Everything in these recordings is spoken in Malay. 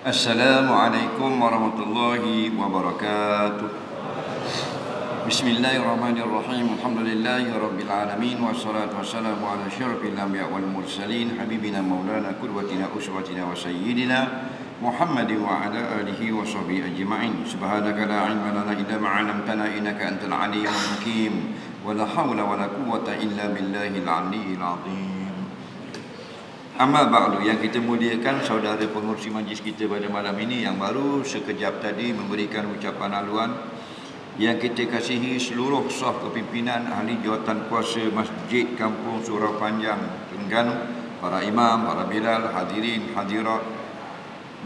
Assalamualaikum warahmatullahi wabarakatuh. Bismillahirrahmanirrahim. Alhamdulillahi rabbil alamin wassalatu wassalamu ala asyrafil anbiya wal mursalin habibina maulana qudwatina uswatina wa sayyidina Muhammadin wa ala alihi wa sahbihi ajma'in. Subhanaka la ilma lana illa ma 'allamtana innaka antal alimul hakim. Wa la haula wa la quwwata illa billahil aliyyil azim. Amma ba'du, yang kita muliakan saudara pengurusi majlis kita pada malam ini yang baru sekejap tadi memberikan ucapan haluan, yang kita kasihi seluruh saf kepimpinan ahli jawatan kuasa Masjid Kampung Surau Panjang Terengganu, para imam, para bilal, hadirin, hadirat,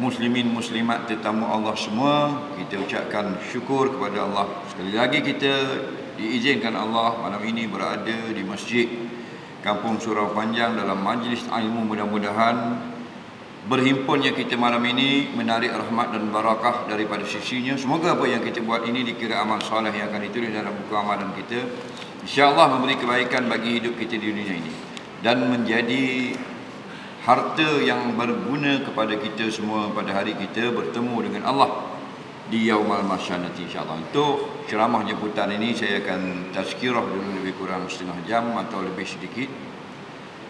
muslimin, muslimat, tetamu Allah semua, kita ucapkan syukur kepada Allah. Sekali lagi kita diizinkan Allah malam ini berada di Masjid Kampung Surau Panjang dalam majlis ilmu. Mudah-mudahan berhimpunnya kita malam ini menarik rahmat dan barakah daripada sisinya. Semoga apa yang kita buat ini dikira amal soleh yang akan ditulis dalam buku amalan kita, insya-Allah memberi kebaikan bagi hidup kita di dunia ini dan menjadi harta yang berguna kepada kita semua pada hari kita bertemu dengan Allah di Yaumal Mahsyar nanti, insya-Allah. Untuk ceramah jemputan ini saya akan tazkirah dulu lebih kurang setengah jam atau lebih sedikit.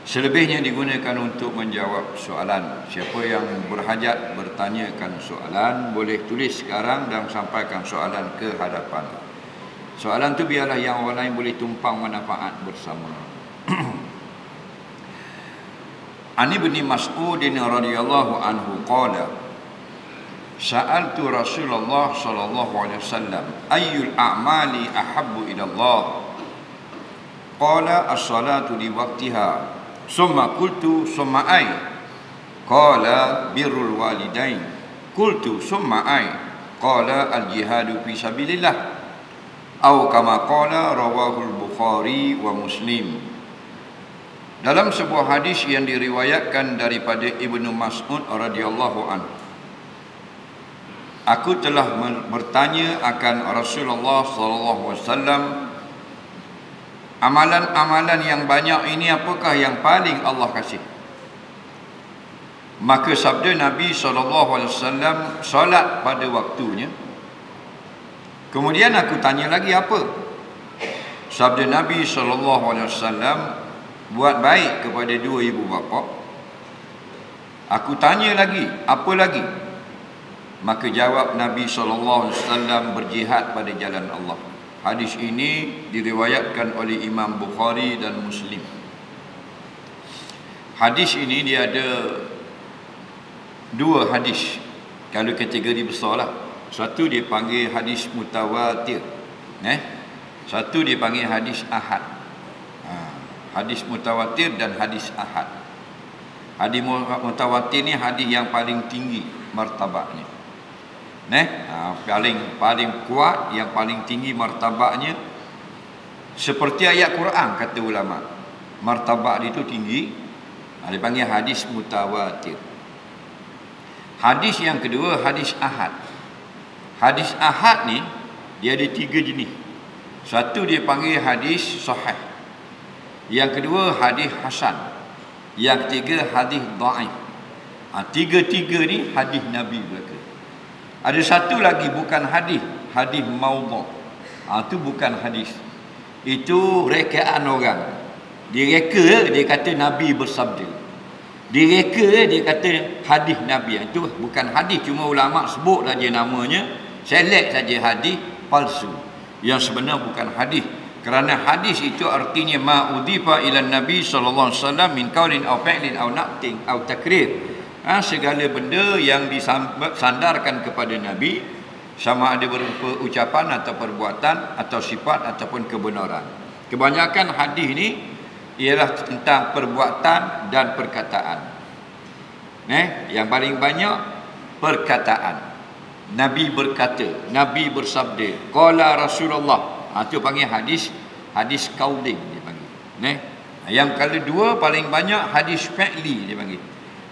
Selebihnya digunakan untuk menjawab soalan. Siapa yang berhajat bertanyakan soalan boleh tulis sekarang dan sampaikan soalan ke hadapan. Soalan tu biarlah yang orang lain boleh tumpang manfaat bersama. Ani bin Mas'ud radhiyallahu anhu qala Sa'altu Rasulullah sallallahu alaihi wasallam ayyul a'mali ahabbu ila Allah? Qala as-salatu li waqtiha. Summa qultu summa ay? Qala birrul walidain. Qultu summa ay? Qala al-jihadu fi sabilillah. Atau kama qala rawahul Bukhari wa Muslim. Dalam sebuah hadis yang diriwayatkan daripada Ibnu Mas'ud radhiyallahu anhu, aku telah bertanya akan Rasulullah sallallahu alaihi wasallam, amalan-amalan yang banyak ini apakah yang paling Allah kasih? Maka sabda Nabi sallallahu alaihi wasallam, solat pada waktunya. Kemudian aku tanya lagi, apa? Sabda Nabi sallallahu alaihi wasallam, buat baik kepada dua ibu bapa. Aku tanya lagi, apa lagi? Maka jawab Nabi SAW, berjihad pada jalan Allah. Hadis ini diriwayatkan oleh Imam Bukhari dan Muslim. Hadis ini dia ada dua hadis kalau kategori besar lah. Satu dia panggil hadis mutawatir, satu dia panggil hadis ahad. Hadis mutawatir dan hadis ahad. Hadis mutawatir ni hadis yang paling tinggi martabatnya, paling kuat, yang paling tinggi martabatnya. Seperti ayat Quran, kata ulama, martabat itu tinggi, dipanggil hadis mutawatir. Hadis yang kedua hadis ahad. Hadis ahad ni dia ada tiga jenis. Satu dia panggil hadis sahih, yang kedua hadis hasan, yang ketiga hadis dhaif. Tiga-tiga ni hadis Nabi belaka. Ada satu lagi bukan hadis, hadis maudhu'. Itu bukan hadis. Itu rekaan orang. Dia reka, dia kata Nabi bersabda. Dia reka, dia kata hadis Nabi. Itu bukan hadis, cuma ulama sebut saja namanya, select saja hadis palsu. Yang sebenar bukan hadis. Kerana hadis itu artinya ma udhifa ila Nabi sallallahu alaihi wasallam min qaulin aw fi'lin aw naqtin aw takrir. Segala benda yang disandarkan kepada Nabi, sama ada berupa ucapan atau perbuatan atau sifat ataupun kebenaran. Kebanyakan hadis ni ialah tentang perbuatan dan perkataan. Yang paling banyak perkataan. Nabi berkata, Nabi bersabda, qala Rasulullah. Itu panggil hadis qaulin dia panggil. Yang kedua paling banyak hadis fi'li dia panggil.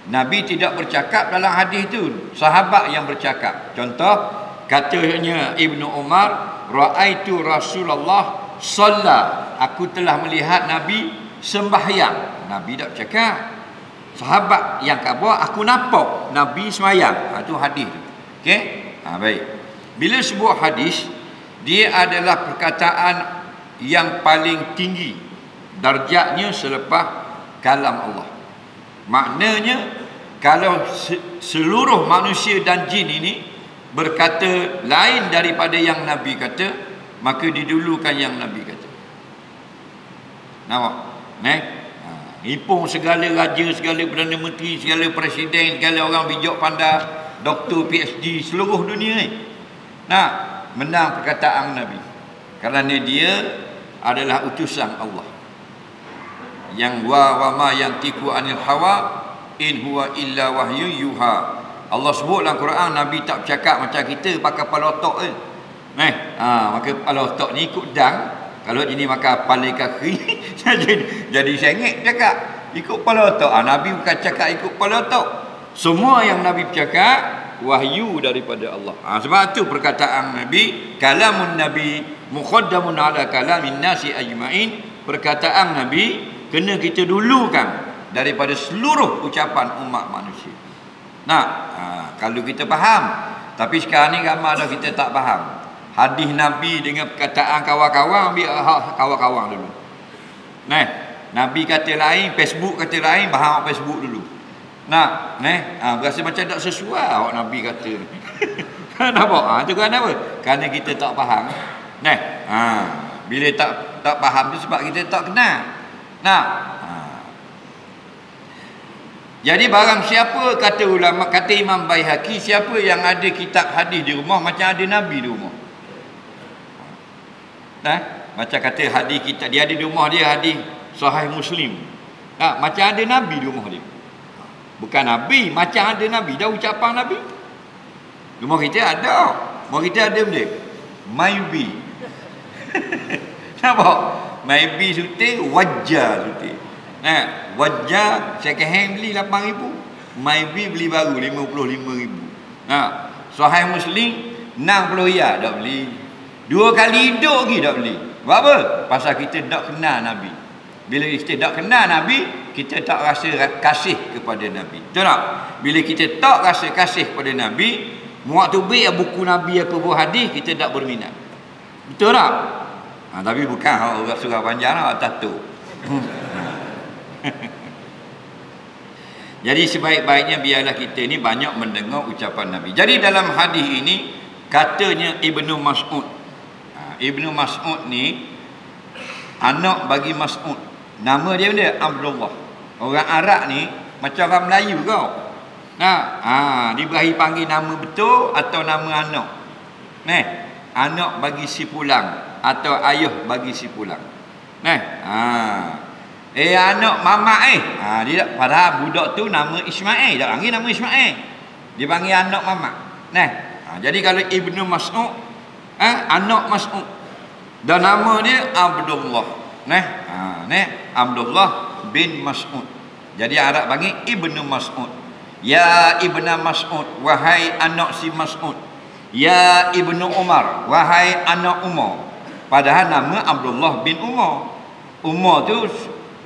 Nabi tidak bercakap dalam hadis itu, sahabat yang bercakap. Contoh, katanya Ibnu Umar, ra'aitu Rasulullah shalla, aku telah melihat Nabi sembahyang. Nabi tak bercakap. sahabat yang kat bawah, aku nampak Nabi semayang. Itu hadis tu. Okey? Baik. Bila sebuah hadis, dia adalah perkataan yang paling tinggi darjatnya selepas kalam Allah. Maknanya kalau seluruh manusia dan jin ini berkata lain daripada yang Nabi kata, maka didulukan yang Nabi kata. Nampak? Hipung segala raja, segala Perdana Menteri, segala presiden, segala orang bijak pandai, doktor, PhD, seluruh dunia ni menang perkataan Nabi. Kerana dia adalah utusan Allah. Yang wa ma yantiqu anil hawa in huwa illa wahyu yuha. Allah sebut dalam Quran, Nabi tak bercakap macam kita pakai kepala otak maka kepala otak ni ikut dang. Kalau ini maka kepala kaki jadi sengit cakap ikut kepala otak. Nabi bukan cakap ikut kepala otak. Semua yang Nabi bercakap wahyu daripada Allah. Sebab tu perkataan Nabi, kalamun Nabi muqaddamun ala kalamin nasi ajmain. Perkataan Nabi kena kita dulukan daripada seluruh ucapan umat manusia. Kalau kita faham. Tapi sekarang ni ramai dah kita tak faham. Hadis Nabi dengan perkataan kawan-kawan, ambil kawan-kawan dulu. Nabi kata lain, Facebook kata lain, faham Facebook dulu. Berasa macam tak sesuai awak Nabi kata. Nampak? Itu kan apa? Kerana kita tak faham. Bila tak faham tu sebab kita tak kenal. Jadi barang siapa, kata ulama, kata Imam Baihaqi, siapa yang ada kitab hadis di rumah macam ada Nabi di rumah. Macam kata hadis kita, dia ada di rumah dia hadis Sahih Muslim. Macam ada Nabi di rumah dia. Bukan Nabi, macam ada Nabi. Dah ucapan Nabi. Rumah kita ada. Rumah kita ada benda. Maybe. Nampak? Maybe suti, wajah suti. Wajah second hand beli 8,000. Maybe beli baru 55,000. Sahih Muslim 60 riyal dah beli. 2 kali hidup lagi dah beli. Sebab apa? Pasal kita tak kenal Nabi. Bila kita tak kenal Nabi, kita tak rasa kasih kepada Nabi. Betul tak? Bila kita tak rasa kasih kepada Nabi, muat tu baik buku Nabi apa buah hadis, kita tak berminat. Betul tak? Tapi bukan orang surah panjang lah, tattoo. Jadi sebaik-baiknya biarlah kita ni banyak mendengar ucapan Nabi. Jadi dalam hadis ini katanya Ibnu Mas'ud. Ibnu Mas'ud ni anak bagi Mas'ud. Nama dia benda Abdullah. Orang Arab ni macam orang Melayu kau. Dia berakhir panggil nama betul atau nama anak. Anak bagi si pulang atau ayah bagi si pulang. Anak mamak dia padahal budak tu nama Ismail. Dia panggil nama Ismail. Dia panggil anak mamak. Jadi kalau Ibnu Mas'ud, anak Mas'ud, dan nama dia Abdullah. Abdullah bin Mas'ud. Jadi Arab panggil Ibnu Mas'ud. Ya Ibnu Mas'ud, wahai anak si Mas'ud. Ya Ibnu Umar, wahai anak Umar. Padahal nama Abdullah bin Umar. Umar tu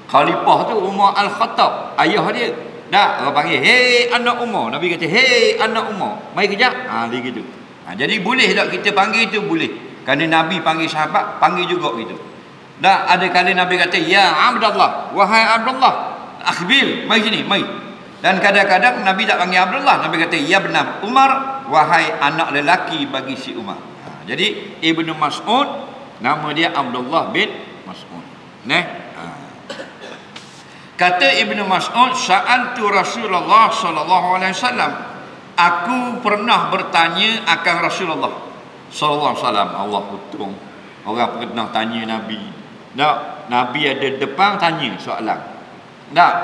khalifah tu Umar Al-Khattab, ayah dia. Orang panggil hey anak Umar. Nabi kata hey anak Umar, mari kejap. Dia gitu. Jadi boleh tak kita panggil itu? Boleh. Kerana Nabi panggil sahabat, panggil juga gitu. Ada kali Nabi kata ya Abdullah, wahai Abdullah, akhbil, mari sini, mari. Dan kadang-kadang Nabi tak panggil Abdullah, Nabi kata ya benar Umar, wahai anak lelaki bagi si Umar. Jadi Ibnu Mas'ud nama dia Abdullah bin Mas'ud. Kata Ibnu Mas'ud, sa'altu Rasulullah sallallahu alaihi wasallam. Aku pernah bertanya akan Rasulullah sallallahu alaihi wasallam. Allah putung. Orang pernah tanya Nabi. Tak, Nabi ada depan tanya soalan. Tak.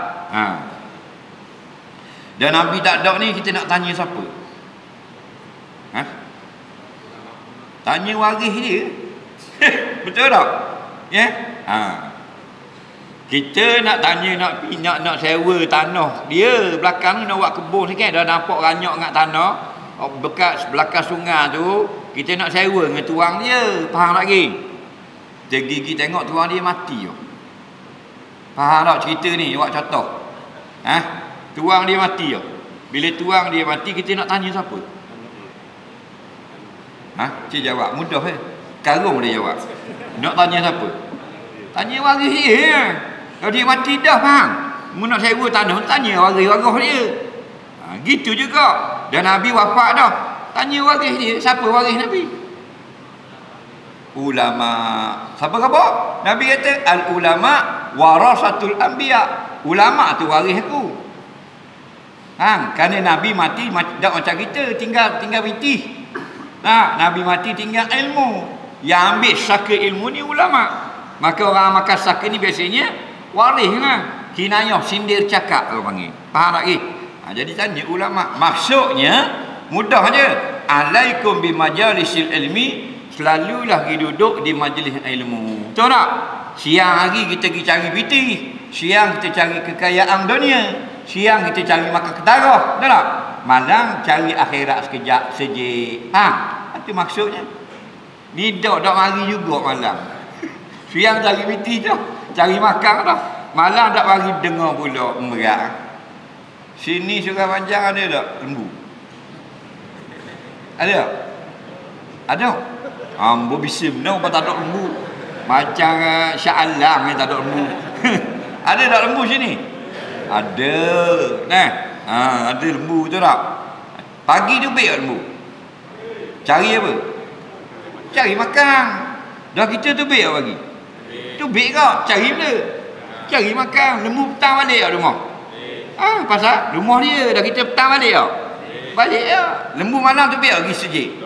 Dan Nabi tak ada ni kita nak tanya siapa? Tanya waris dia. Betul tak? Ya? Kita nak tanya nak sewa tanah dia belakang nak buat kebun sikit, dah nampak ranyak dengan tanah bekas belakang sungai tu, kita nak sewa dengan tuang dia. Faham lagi? Kita gigi tengok tuang dia mati. Faham tak cerita ni? Buat contoh. Tuang dia mati ya. Bila tuang dia mati, kita nak tanya siapa? Cik jawab, mudah Karung dia jawab. Nak tanya siapa? Tanya waris dia. Kalau dia mati dah, faham? Mu nak sewa tanah, tanya waris-waris dia. Gitu juga. Dan Nabi wafat dah. Tanya waris dia, siapa waris Nabi? Ulama. Siapa kata? Nabi kata, al-ulama warasatul anbiya. Ulama tu waris aku. Kerana Nabi mati tak macam kita, tinggal piti. Nabi mati tinggal ilmu. Yang ambil saka ilmu ni ulama. Maka orang makan saka ni biasanya waris lah. Kinayah, sindir cakap kalau panggil. Faham tak? Jadi tanya ulama. Maksudnya mudah je. Alaikum bimajalisil ilmi. Selalulah pergi duduk di majlis ilmu. Betul tak? Siang hari kita pergi cari piti. Siang kita cari kekayaan dunia. Siang kita cari makan ketara. Betul tak? Malam cari akhirat sekejap sejik. Itu maksudnya. Ni tak mari juga malam. Siang cari piti dah. Cari makan dah. Malam tak mari dengar pula merak. Sini Surah Panjang ada tak lembu? Ada? Ada? Ambo bisa benar apa tak ada lembu. Macam Syah Alam ni tak ada lembu. Ada tak lembu sini? Ada. Ada lembu tu tak? Pagi tu baik lembu. Cari apa? Cari makan. Dah kita tu baik pagi. Tu baik kau. Cari benda. Cari makan. Lembu petang balik kat rumah. Pasal rumah dia. Dah kita petang balik tak? Balik tak? Lembu malam tu baik lagi sejik.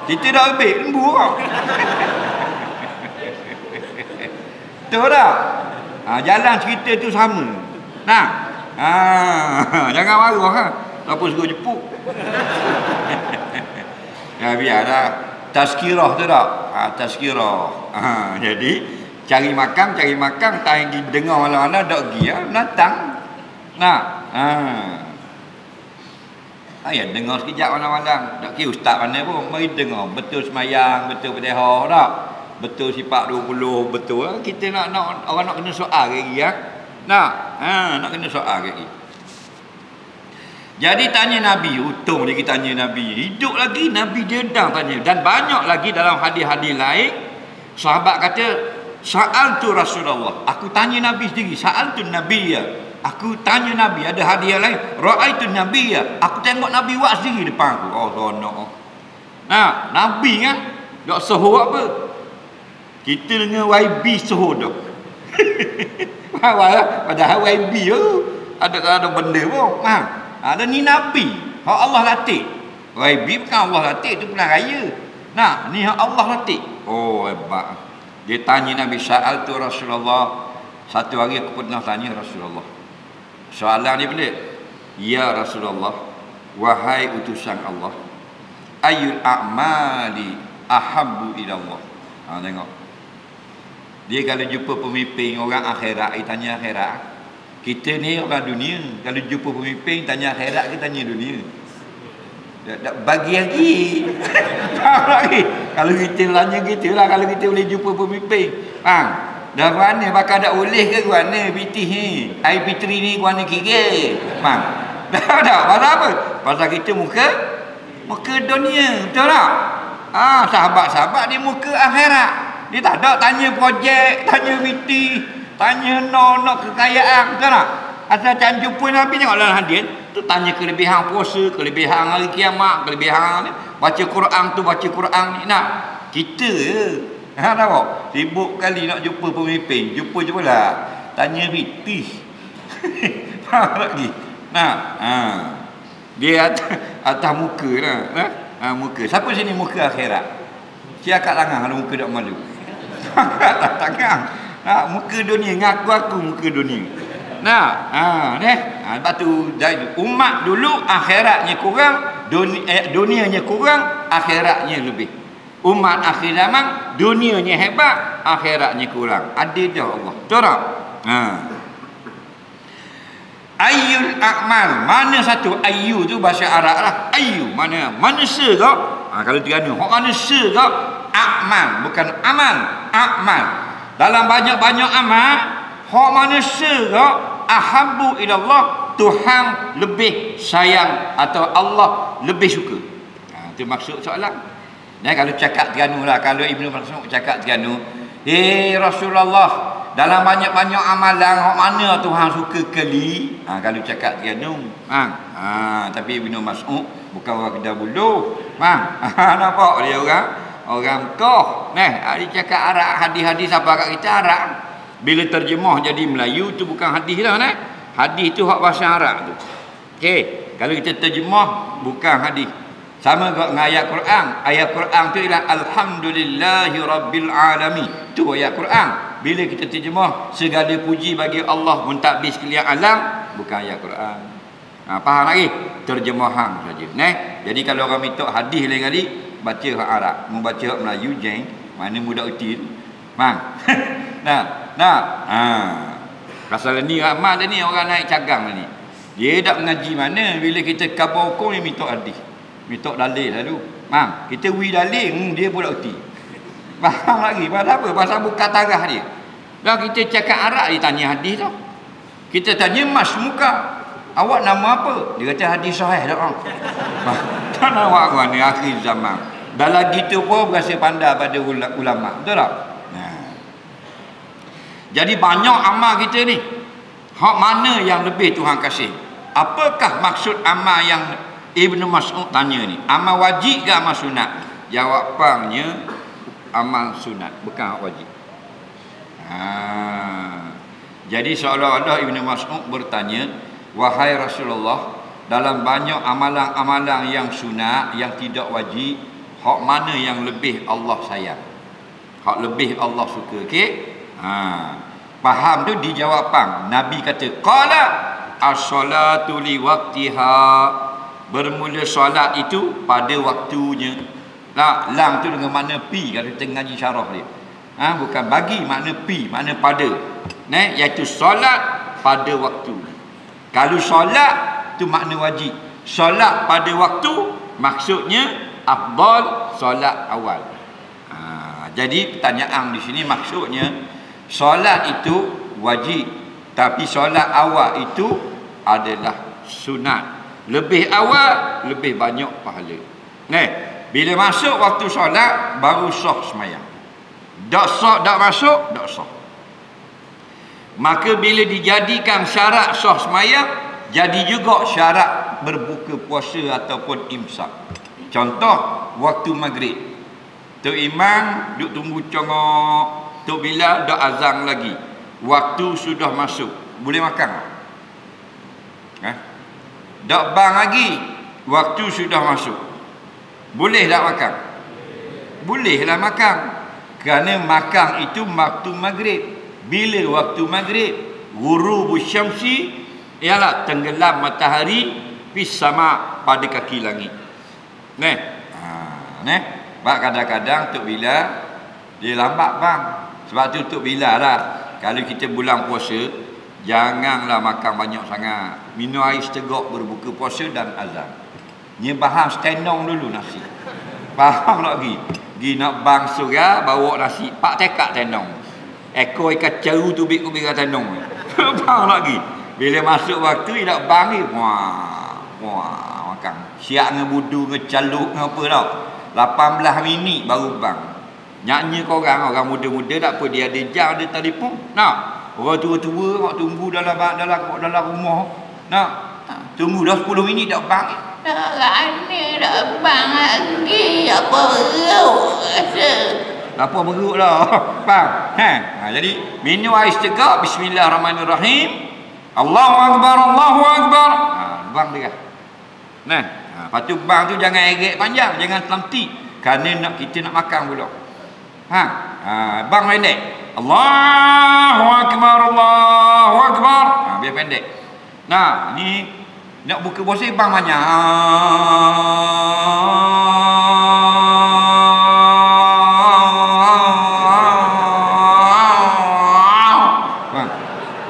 Kita dah baik lembu kau. Betul tak? Jalan cerita tu sama. Jangan marah apa suruh jepuk. Biarlah. Tazkirah tu tak? Tazkirah. Jadi cari makan, tak pergi dengar mana-mana tak pergi datang. Ya dengar sekejap malam-malam. Tak kira ustaz mana pun mari dengar betul semayang, betul Fatihah tak? Betul sifat 20, betul. Kita nak orang nak kena soal lagi nak kena soal lagi. Jadi tanya Nabi, untung dia tanya Nabi. Hidup lagi Nabi dia dah tanya. Dan banyak lagi dalam hadis-hadis lain sahabat kata sa'altu Rasulullah. Aku tanya Nabi sendiri, sa'altu Nabiyya. Aku tanya Nabi, ada hadiah lain. Ra'aitu Nabiyya. Aku tengok Nabi buat sendiri depan aku. Sono. Nabi kan tak suruh apa? Kita dengan YB suruh dah. Padahal YB tu ada benda pun. Ada ni Nabi. Hak Allah latih. YB bukan Allah latih, tu bulan raya. Ni hak Allah latih. Hebat. Dia tanya Nabi, sa'altu Rasulullah. Satu hari aku pernah tanya Rasulullah. Soalan dia pelik. Ya Rasulullah, wahai utusan Allah, ayyul a'mali ahabbu ila Allah. Tengok. Dia kalau jumpa pemimpin orang akhirat, dia tanya akhirat. Kita ni orang dunia. Kalau jumpa pemimpin, tanya akhirat, kita tanya dunia. Tak bagi lagi. Faham lagi? Kalau kita tanya kita lah, kalau kita boleh jumpa pemimpin. Dah mana bakal tak boleh ke guana pitih ni? Air pitri ni guana kira. Dah pasal apa? Pasal kita muka dunia. Betul tak? Sahabat-sahabat dia muka akhirat. Dia tak ada tanya projek, tanya pitih, tanya nak kekayaan. Betul tak? Asal jangan jumpa Nabi tengok dalam hadis tu tanya kelebihan puasa, kelebihan hari kiamat, kelebihan ni, baca Quran tu, baca Quran ni. Kita nampak sibuk kali nak jumpa pemimpin, jumpa je pula tanya pitih. Faham lagi? Dia atas muka lah. Muka. Siapa sini muka akhirat? Siapa kat tangan kalau muka tak malu? Angkat tangan. Muka dunia, ngaku aku muka dunia. Lepas tu umat dulu akhiratnya kurang, dunianya kurang, akhiratnya lebih. Umat akhir zaman dunianya hebat, akhiratnya kurang. Adil dah Allah. Betul tak? Ayyul a'mal. Mana satu ayyu tu bahasa Arab lah. Ayyu mana? Manusia ke? Kalau tiga ni, manusia ke? A'mal, bukan amal. A'mal. Dalam banyak-banyak amal, hak manusia ke? Ahabbu ila Allah, Tuhan lebih sayang atau Allah lebih suka? Itu maksud soalan. Kalau cakap Terengganu lah, kalau Ibnu Mas'ud cakap Terengganu, Rasulullah, dalam banyak-banyak amalan hak mana Tuhan suka kali? Kalau cakap Terengganu. Tapi Ibnu Mas'ud bukan orang Kedah Buluh. Nampak dia orang Mekah. Dia cakap Arab, hadis-hadis apa kat kita Arab. Bila terjemah jadi Melayu tu bukan hadis dah. Hadis tu hak bahasa Arab tu. Okey, kalau kita terjemah bukan hadis. Sama dengan ayat Quran. Ayat Quran tu ialah Alhamdulillahi Rabbil Alamin. Tu ayat Quran. Bila kita terjemah segala puji bagi Allah mentadbir sekalian alam, bukan ayat Quran. Faham lagi? Terjemahan saja. Jadi kalau orang minta hadis lain kali, baca hak Arab. Mau baca hak Melayu jeng, mana mudah uti tu. Pasal ni ramai dah ni orang naik cagang ni. Dia tak mengaji mana, bila kita khabar hukum dia minta hadis. Minta dalil lalu. Kita wi dalil, dia pula uti. Faham lagi? Pasal apa? Pasal buka tarah dia. Dah kita cakap Arab, dia tanya hadis tu. Kita tanya Mas Muka, awak nama apa? Dia kata hadis sahih dah. Tak nak awak kau ni akhir zaman. Dah lagi tu pun berasa pandai pada ulama. Betul tak? Jadi banyak amal kita ni, hak mana yang lebih Tuhan kasih? Apakah maksud amal yang Ibnu Mas'ud tanya ni? Amal wajib ke amal sunat? Jawapannya amal sunat, bukan hak wajib. Jadi seolah-olah Ibnu Mas'ud bertanya, wahai Rasulullah, dalam banyak amalan-amalan yang sunat, yang tidak wajib, hak mana yang lebih Allah sayang? Hak lebih Allah suka? Okey? Faham tu dijawab pang. Nabi kata, qala as-salatu li waqtiha. Bermula solat itu pada waktunya. Lang tu dengan makna pi kalau kita ngaji syarah dia. Bukan bagi, makna pi, makna pada. Iaitu solat pada waktu. Kalau solat tu makna wajib. Solat pada waktu maksudnya afdal solat awal. Jadi pertanyaan di sini maksudnya solat itu wajib, tapi solat awal itu adalah sunat. Lebih awal, lebih banyak pahala. Bila masuk waktu solat, baru sah semayang. Tak masuk, tak sah. Maka bila dijadikan syarat sah semayang, jadi juga syarat berbuka puasa ataupun imsak. Contoh, waktu maghrib. Tok Imam duk tunggu congok, Tok Bilal dak azan lagi. Waktu sudah masuk. Boleh makan? Dak bang lagi. Waktu sudah masuk. Boleh tak makan? Bolehlah makan. Kerana makan itu waktu maghrib. Bila waktu maghrib? Ghurubus syamsi, ialah tenggelam matahari fi sama, pada kaki langit. Sebab kadang-kadang Tok Bilal dia lambat bang. Sebab tu Tok Bilal lah, kalau kita bulan puasa, janganlah makan banyak sangat. Minum air setegak berbuka puasa dan azan. Nyebahan stenong dulu nasi. Faham lagi? Gi nak bang surga, bawa nasi. Pak tekak tenong. Ekor ikan ceru tu bik-bik tenong. Faham lagi? Bila masuk waktu, nak bang ni, wah, makan. Siap ngebudu, ngecaluk, ngapa tau. 18 minit baru bang. Nyanyi korang, orang muda-muda tak apa, dia ada jam, ada telefon. Orang tua-tua nak tunggu dalam rumah. Tunggu dah 10 minit tak bang. Ni dah bang lagi. Apa beruk rasa. Apa beruk lah. Bang. Jadi minum air setegak. Bismillahirrahmanirrahim. Allahu Akbar, Allahu Akbar. Bang dia. Lepas tu bang tu jangan erek panjang, jangan telantik. Kerana kita nak makan pula. Bang pendek. Allahu Akbar, Allahu Akbar. Biar pendek. Ni nak buka puasa bang banyak.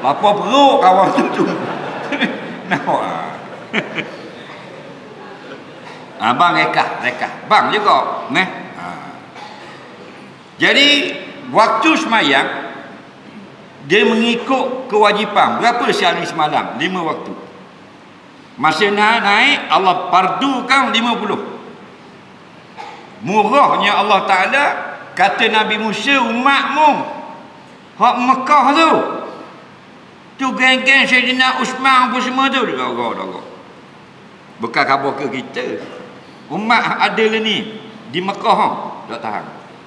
Lapar perut kawan tu. Nampak. Bang rekah. Bang juga. Jadi waktu semayang dia mengikut kewajipan. Berapa sehari semalam? 5 waktu. Masa naik Allah fardukan 50. Murahnya Allah Ta'ala kata Nabi Musa, umatmu hak Mekah tu geng-geng Sayyidina Usman apa semua tu darah. Bukan khabar ke kita. Umat ada lah ni di Mekah tak tahan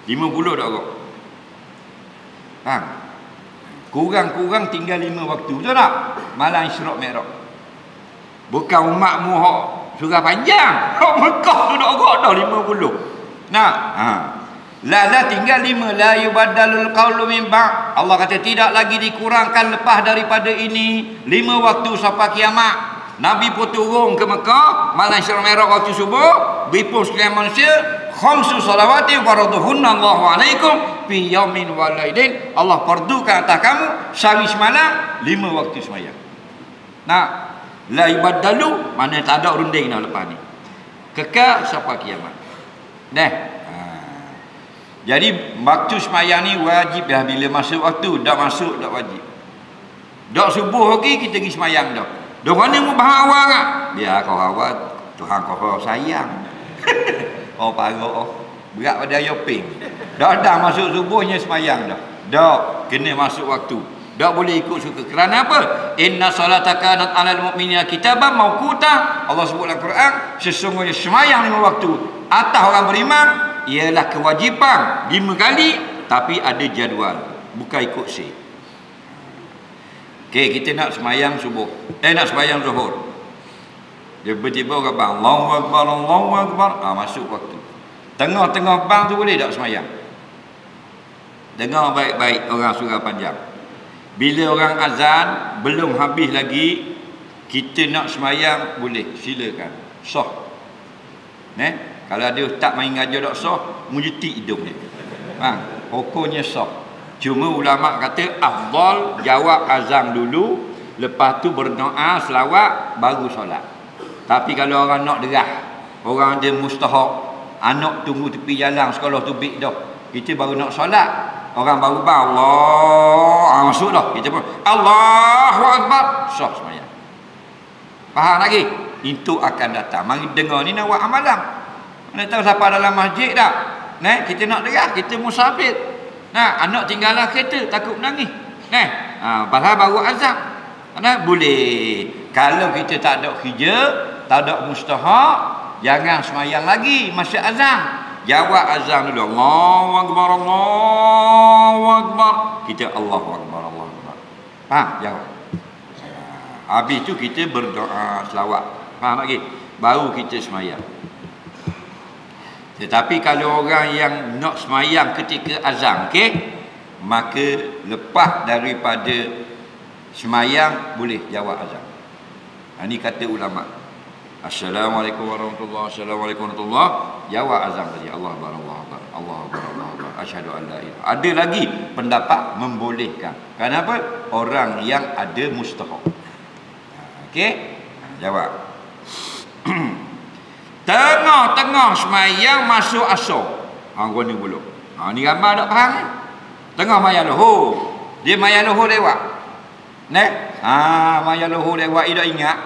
50 darah. Faham? Kurang-kurang tinggal 5 waktu, betul tak? Malam Isra' Mi'raj. Bukan umatmu hak surah panjang, hak Mekah tu darah dah 50. Nah, la tinggal 5. La yubaddalul qawlu min ba'd. Allah kata tidak lagi dikurangkan lepas daripada ini 5 waktu sampai kiamat. Nabi pun turun ke Mekah malam Isra' Mi'raj waktu subuh, berhimpun sekalian manusia, khamsu salawati faraduhunna Allahu alaikum fi yaumin wa lailin. Allah fardukan atas kamu sehari semalam 5 waktu sembahyang. Nah, la yubaddalu mana tak ada runding dah lepas ni. Kekal sampai kiamat. Jadi waktu sembahyang ni wajib dah. Bila masuk waktu, dah masuk tak wajib. Dak subuh lagi kita pergi sembahyang dah. Dah mana mu bahang awal tak? Biar kau awal, Tuhan kau sayang. Oh parok berat pada ayoping. Dah masuk subuhnya sembahyang dah. Dak kena masuk waktu. Tak boleh ikut suka. Kerana apa? Inna salata kanat 'alal mu'minina kitaban mawquta. Allah sebut dalam Quran, sesungguhnya sembahyang 5 waktu atas orang beriman ialah kewajipan 5 kali, tapi ada jadual, bukan ikut si. Okey, kita nak sembahyang subuh. Nak sembahyang zuhur. Tiba-tiba orang bang, Allahu akbar, Allahu akbar. Masuk waktu. Tengah-tengah bang tu boleh tak sembahyang? Dengar baik-baik orang surah panjang. Bila orang azan belum habis lagi, kita nak sembahyang boleh, silakan. Sah. Kalau ada ustaz main ngajar tak sah, mujetik hidungnya. Hukumnya sah. Cuma ulama kata afdal jawab azan dulu, lepas tu berdoa selawat baru solat. Tapi kalau orang nak derah, orang ada mustahak, anak tunggu tepi jalan sekolah tu bik dah, kita baru nak solat, orang baru Allah masuk dah, kita pun Allahu Akbar, sah sembahyang. Faham lagi? Itu akan datang. Mari dengar ni nak buat amalan. Mana tahu siapa dalam masjid tak? Kita nak derah, kita musafir. Anak tinggalan kereta takut menangis. Pasal baru azan. Boleh. Kalau kita tak ada kerja, tak ada mustahak, jangan sembahyang lagi masa azan. Jawab azan dulu. Allahu Akbar, Allahu Akbar. Kita Allahu Akbar, Allahu Akbar. Faham? Jawab. Habis tu kita berdoa selawat. Faham lagi? Baru kita sembahyang. Tetapi kalau orang yang nak sembahyang ketika azan, maka lepas daripada sembahyang boleh jawab azan. Ini kata ulama. Assalamualaikum warahmatullahi wabarakatuh. Assalamualaikum warahmatullahi wabarakatuh. Jawab azan tadi. Allah Akbar, Allah Akbar, Allah Akbar, Allah Akbar. Asyhadu an la ilaha. Ada lagi pendapat membolehkan. Kenapa? Orang yang ada mustahak. Okey? Jawab. Tengah-tengah sembahyang masuk asar. Gua ni dulu. Ni ramai tak faham ni? Tengah maya lohor. Dia maya lohor lewat. Maya lohor lewat, dia tak ingat.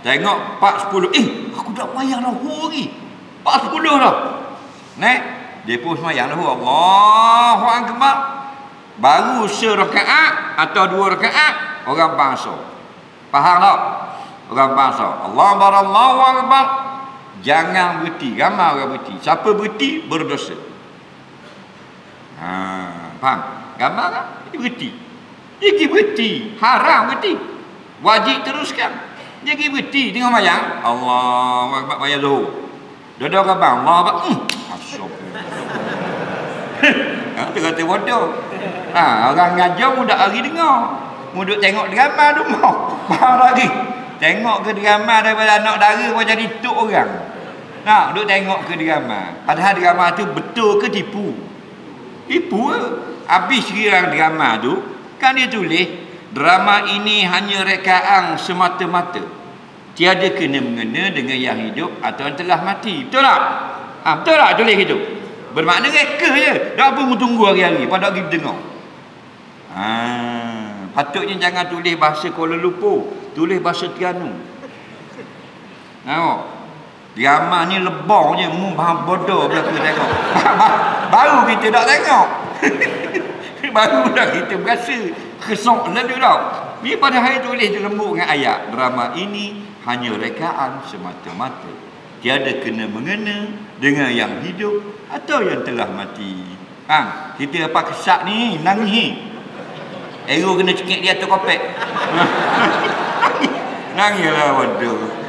Tengok 4.10. Aku dah maya lohor lagi. 4.10 dah. Dia pun sembahyang lohor. Allahu Akbar. Baru serakaat atau 2 rakaat orang bangsa. Faham tak? Orang bangsa. Allah Akbar, Allahu Akbar. Jangan berhenti. Ramai orang berhenti. Siapa berhenti berdosa. Faham? Ramai tak? Dia berhenti. Dia pergi berhenti. Haram berhenti. Wajib teruskan. Dia pergi berhenti tengah mayang. Allah Akbar, mayang zuhur. Dia orang bang, Allah Akbar. Masuk. Kata bodoh. Orang ngajar mudah hari dengar. Mudah tengok drama rumah. Faham lagi? Tengok ke drama daripada anak dara pun jadi tok orang. Duk tengok ke drama. Padahal drama tu betul ke tipu? Tipu ke? Habis kira drama tu, kan dia tulis, drama ini hanya rekaan semata-mata. Tiada kena-mengena dengan yang hidup atau yang telah mati. Betul tak? Betul tak tulis itu? Bermakna reka je. Tak apa tunggu hari-hari. Pada pergi dengar. Patutnya jangan tulis bahasa Kuala Lumpur. Tulis bahasa Terengganu. Tengok. Drama ni lebong je, mu faham bodoh belaka tengok. Baru kita tak tengok. Baru dah kita berasa kesok lalu tau. Ni pada hari tulis je lembut dengan ayat. Drama ini hanya rekaan semata-mata. Tiada kena mengena dengan yang hidup atau yang telah mati. Kita apa kesak ni, nangis. Arrow kena cekik di atas kopek. Nangislah bodoh.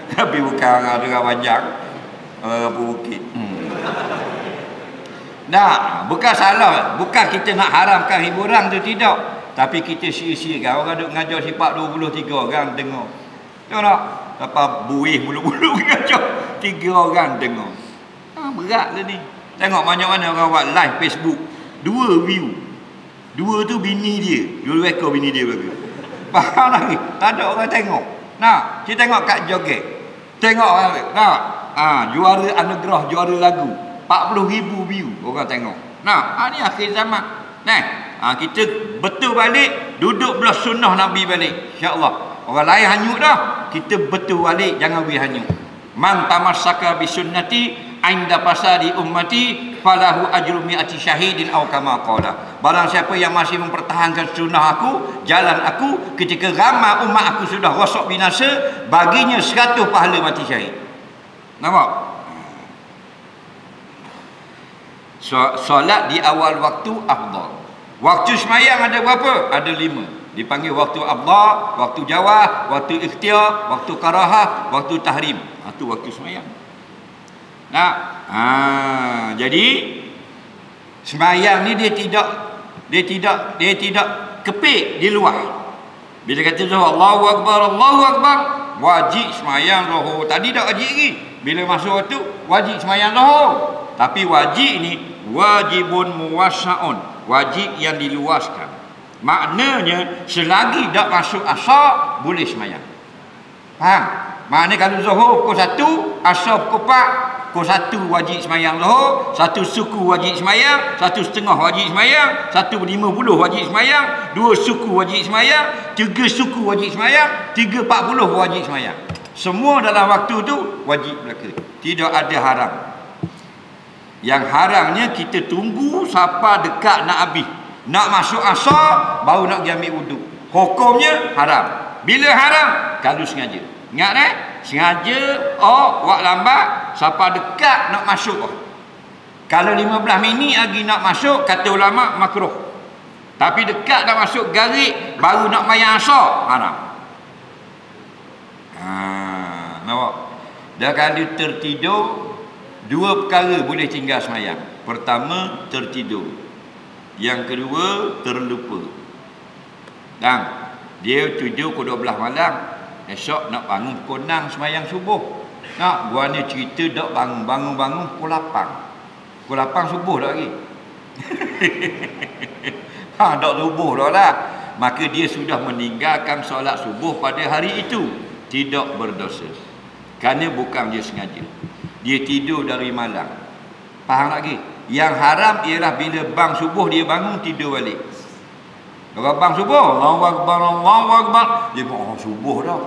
Tapi bukan orang panjang, orang bukit. Nah, bukan salah. Bukan kita nak haramkan hiburan tu, tidak. Tapi kita sia-siakan. Orang duk ngajar sifat 23 orang dengar. Tengok tak? Lepas buih mulu-mulu ngajar 3 orang dengar. Berat lah ni. Tengok banyak mana orang buat live Facebook. 2 view. 2 tu bini dia. 2 ekor bini dia bagus. Faham lagi? Tak ada orang tengok. Nah, kita tengok kat joget. Tengok nah, juara anugerah, juara lagu. 40,000 view orang tengok. Nah, ni akhir zaman. Nah, kita betul balik, duduk belah sunnah Nabi balik. Insya-Allah. Orang lain hanyut dah. Kita betul balik, jangan we hanyut. Man tamassaka bi sunnati inda fasadi ummati falahu ajru mi'ati syahidin aw kama qala. Barang siapa yang masih mempertahankan sunnah aku, jalan aku, ketika ramai umat aku sudah rosak binasa, baginya 100 pahala mati syahid. Nampak? Solat di awal waktu afdal. Waktu semayang ada berapa? Ada 5. Dipanggil waktu afdal, waktu jawah, waktu ikhtiar, waktu karahah, waktu tahrim. Itu waktu semayang. Nah, jadi semayang ni dia tidak kepik di luar. Bila kata zuhur Allahu akbar, wajib semayang zuhur. Tadi tak wajib lagi. Bila masuk waktu wajib semayang zuhur. Tapi wajib ni wajibun muwassa'un, wajib yang diluaskan. Maknanya selagi tak masuk asar boleh semayang. Faham? Maknanya kalau zuhur pukul 1, asar pukul 4, pukul 1 wajib semayang zuhur, 1 suku wajib semayang, 1/2 wajib semayang, 1:50 wajib semayang, 2 suku wajib semayang, 3 suku wajib semayang, 3:40 wajib semayang. Semua dalam waktu tu wajib belaka. Tidak ada haram. Yang haramnya kita tunggu sampai dekat nak habis. Nak masuk asar baru nak pergi ambil wuduk. Hukumnya haram. Bila haram? Kalau sengaja. Ingat sengaja buat lambat sampai dekat nak masuk. Kalau 15 minit lagi nak masuk, kata ulama makruh. Tapi dekat nak masuk garik baru nak mayang asar, haram. Nampak? Dah kalau tertidur, 2 perkara boleh tinggal semayang. Pertama, tertidur. Yang kedua, terlupa. Dan dia 7 ke 12 malam, esok nak bangun pukul 6 semayang subuh. Nak gua ni cerita dak bangun pukul 8. Pukul 8 subuh dah lagi. Dak subuh dah lah. Maka dia sudah meninggalkan solat subuh pada hari itu. Tidak berdosa. Kerana bukan dia sengaja. Dia tidur dari malam. Faham lagi? Yang haram ialah bila bang subuh dia bangun tidur balik. Kalau bang subuh, Allahu akbar, dia pun subuh dah.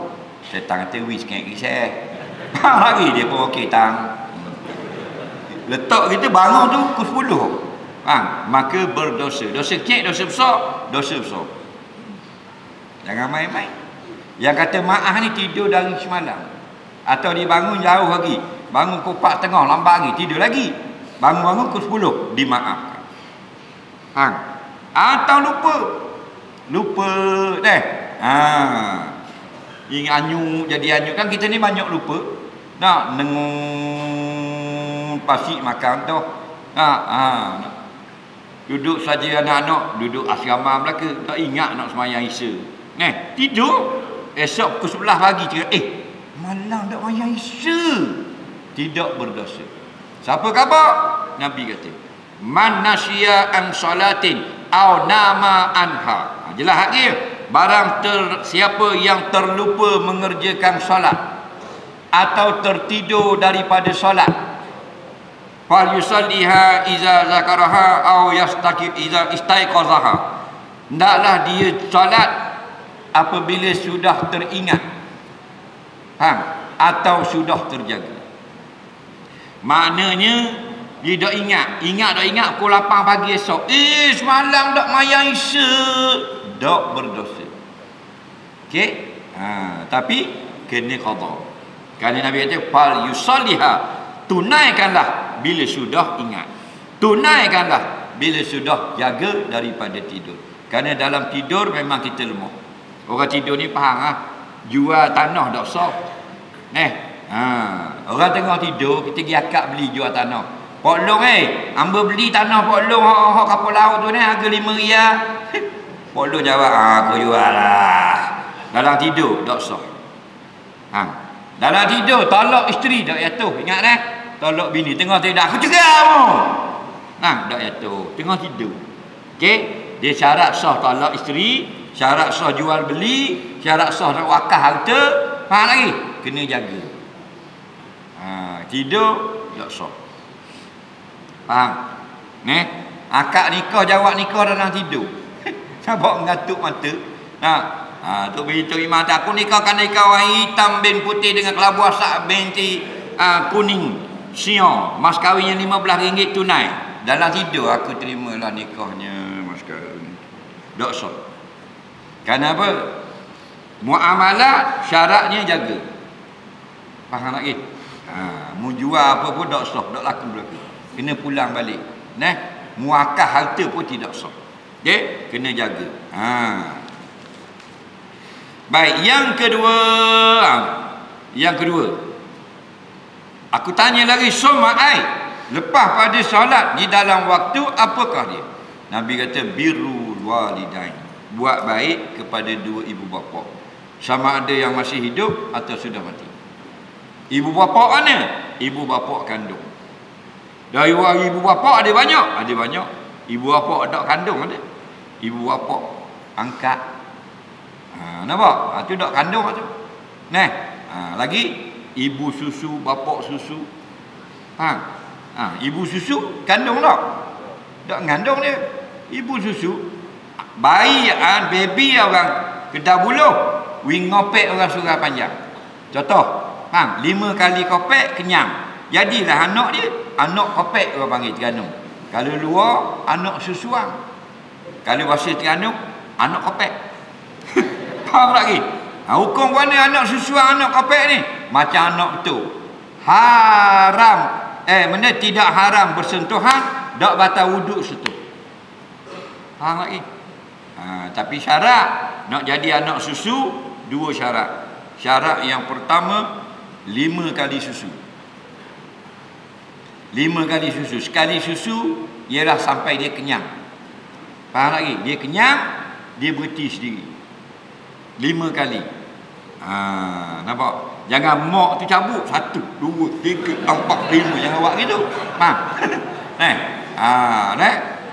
Setan kata wis sikit kisah. Faham lagi? Dia pun okey tang. Letak kita bangun tu pukul 10. Maka berdosa. Dosa kecil, dosa besar, dosa besar. Jangan main-main. Yang kata maaf ni tidur dari semalam. Atau dia bangun jauh lagi. Bangun pukul 4:30 lambat lagi, tidur lagi. Bangun pukul 10, dimaafkan. Atau lupa deh. Ingat anyuk jadi anyuk kan kita ni banyak lupa. Nak nengung pasik makan tu. Duduk saja anak-anak, duduk asrama belaka, tak ingat nak sembahyang Isya. Tidur. Esok pukul 11 pagi cakap, malam tak sembahyang Isya. Tidak berdosa. Siapa khabar? Nabi kata, man nasya an salatin aw nama anha. Jelas lagi. Barang siapa yang terlupa mengerjakan solat atau tertidur daripada solat, fal yusalliha iza zakaraha aw iza istaiqazaha. Hendaklah dia solat apabila sudah teringat. atau sudah terjaga. Maknanya dia dak ingat pukul 8 pagi esok. Semalam dak mayang Isya, dak berdosa. Okey? Tapi kena qada. Kerana Nabi kata fal yusalliha, tunaikanlah bila sudah ingat. Tunaikanlah bila sudah jaga daripada tidur. Kerana dalam tidur memang kita lemah. Orang tidur ni faham jual tanah dak sah. Orang tengah tidur, kita pergi akak beli jual tanah. Pok long hamba beli tanah pok long hak kapal laut tu ni harga 5 riyal. Pok long jawab, aku jual lah. Dalam tidur dak sah. Dalam tidur tolak isteri dak jatuh. Ingat tolak bini tengah tidur, aku cegah mu. Dak jatuh tengah tidur. Okey, dia syarat sah tolak isteri, syarat sah jual beli, syarat sah nak wakaf harta. Faham lagi? Kena jaga. Tidur tak sah. Faham? Akak nikah, jawab nikah dalam tidur. Sabak mengatuk mata. Tu beritahu imam aku nikahkan nikah hitam bin putih dengan kelabu asak binti kuning siang. Mas kahwinnya RM15 tunai. Dalam tidur aku terimalah nikahnya mas kahwin. Tak sah. Kenapa? Muamalah syaratnya jaga. Faham lagi? Mu jual apa pun tak sah, tak laku berlaku. Kena pulang balik. Muakah harta pun tidak sah. Okey, kena jaga. Baik, yang kedua. Aku tanya lagi, somai lepas pada solat di dalam waktu apakah dia? Nabi kata birrul walidain. Buat baik kepada dua ibu bapa. Sama ada yang masih hidup atau sudah mati. Ibu bapa mana? Ibu bapa kandung. Dari ibu bapa ada banyak. Ibu bapa tak kandung ada. Ibu bapa angkat. Nampak? Tu tak kandung tu. Lagi ibu susu, bapa susu. Ibu susu kandung tak? Tak ngandung dia. Ibu susu bayi baby orang Kedah Buluh, wing ngopek orang Surah Panjang. Contoh, 5 kali kopek kenyang. Jadilah anak dia, anak kopek orang panggil Terengganu. Kalau luar, anak susuan. Kalau bahasa Terengganu, anak kopek. Faham lagi? Hukum mana anak susuan, anak kopek ni? Macam anak tu. Haram. Benda tidak haram bersentuhan, tak batal wuduk sentuh. Faham lagi? Tapi syarat nak jadi anak susu, 2 syarat. Syarat yang pertama, 5 kali susu. 5 kali susu. Sekali susu ialah sampai dia kenyang. Faham lagi? Dia kenyang, dia berhenti sendiri. 5 kali. Nampak? Jangan mak tu cabut 1, 2, 3, 4, 5. Jangan buat gitu. Faham?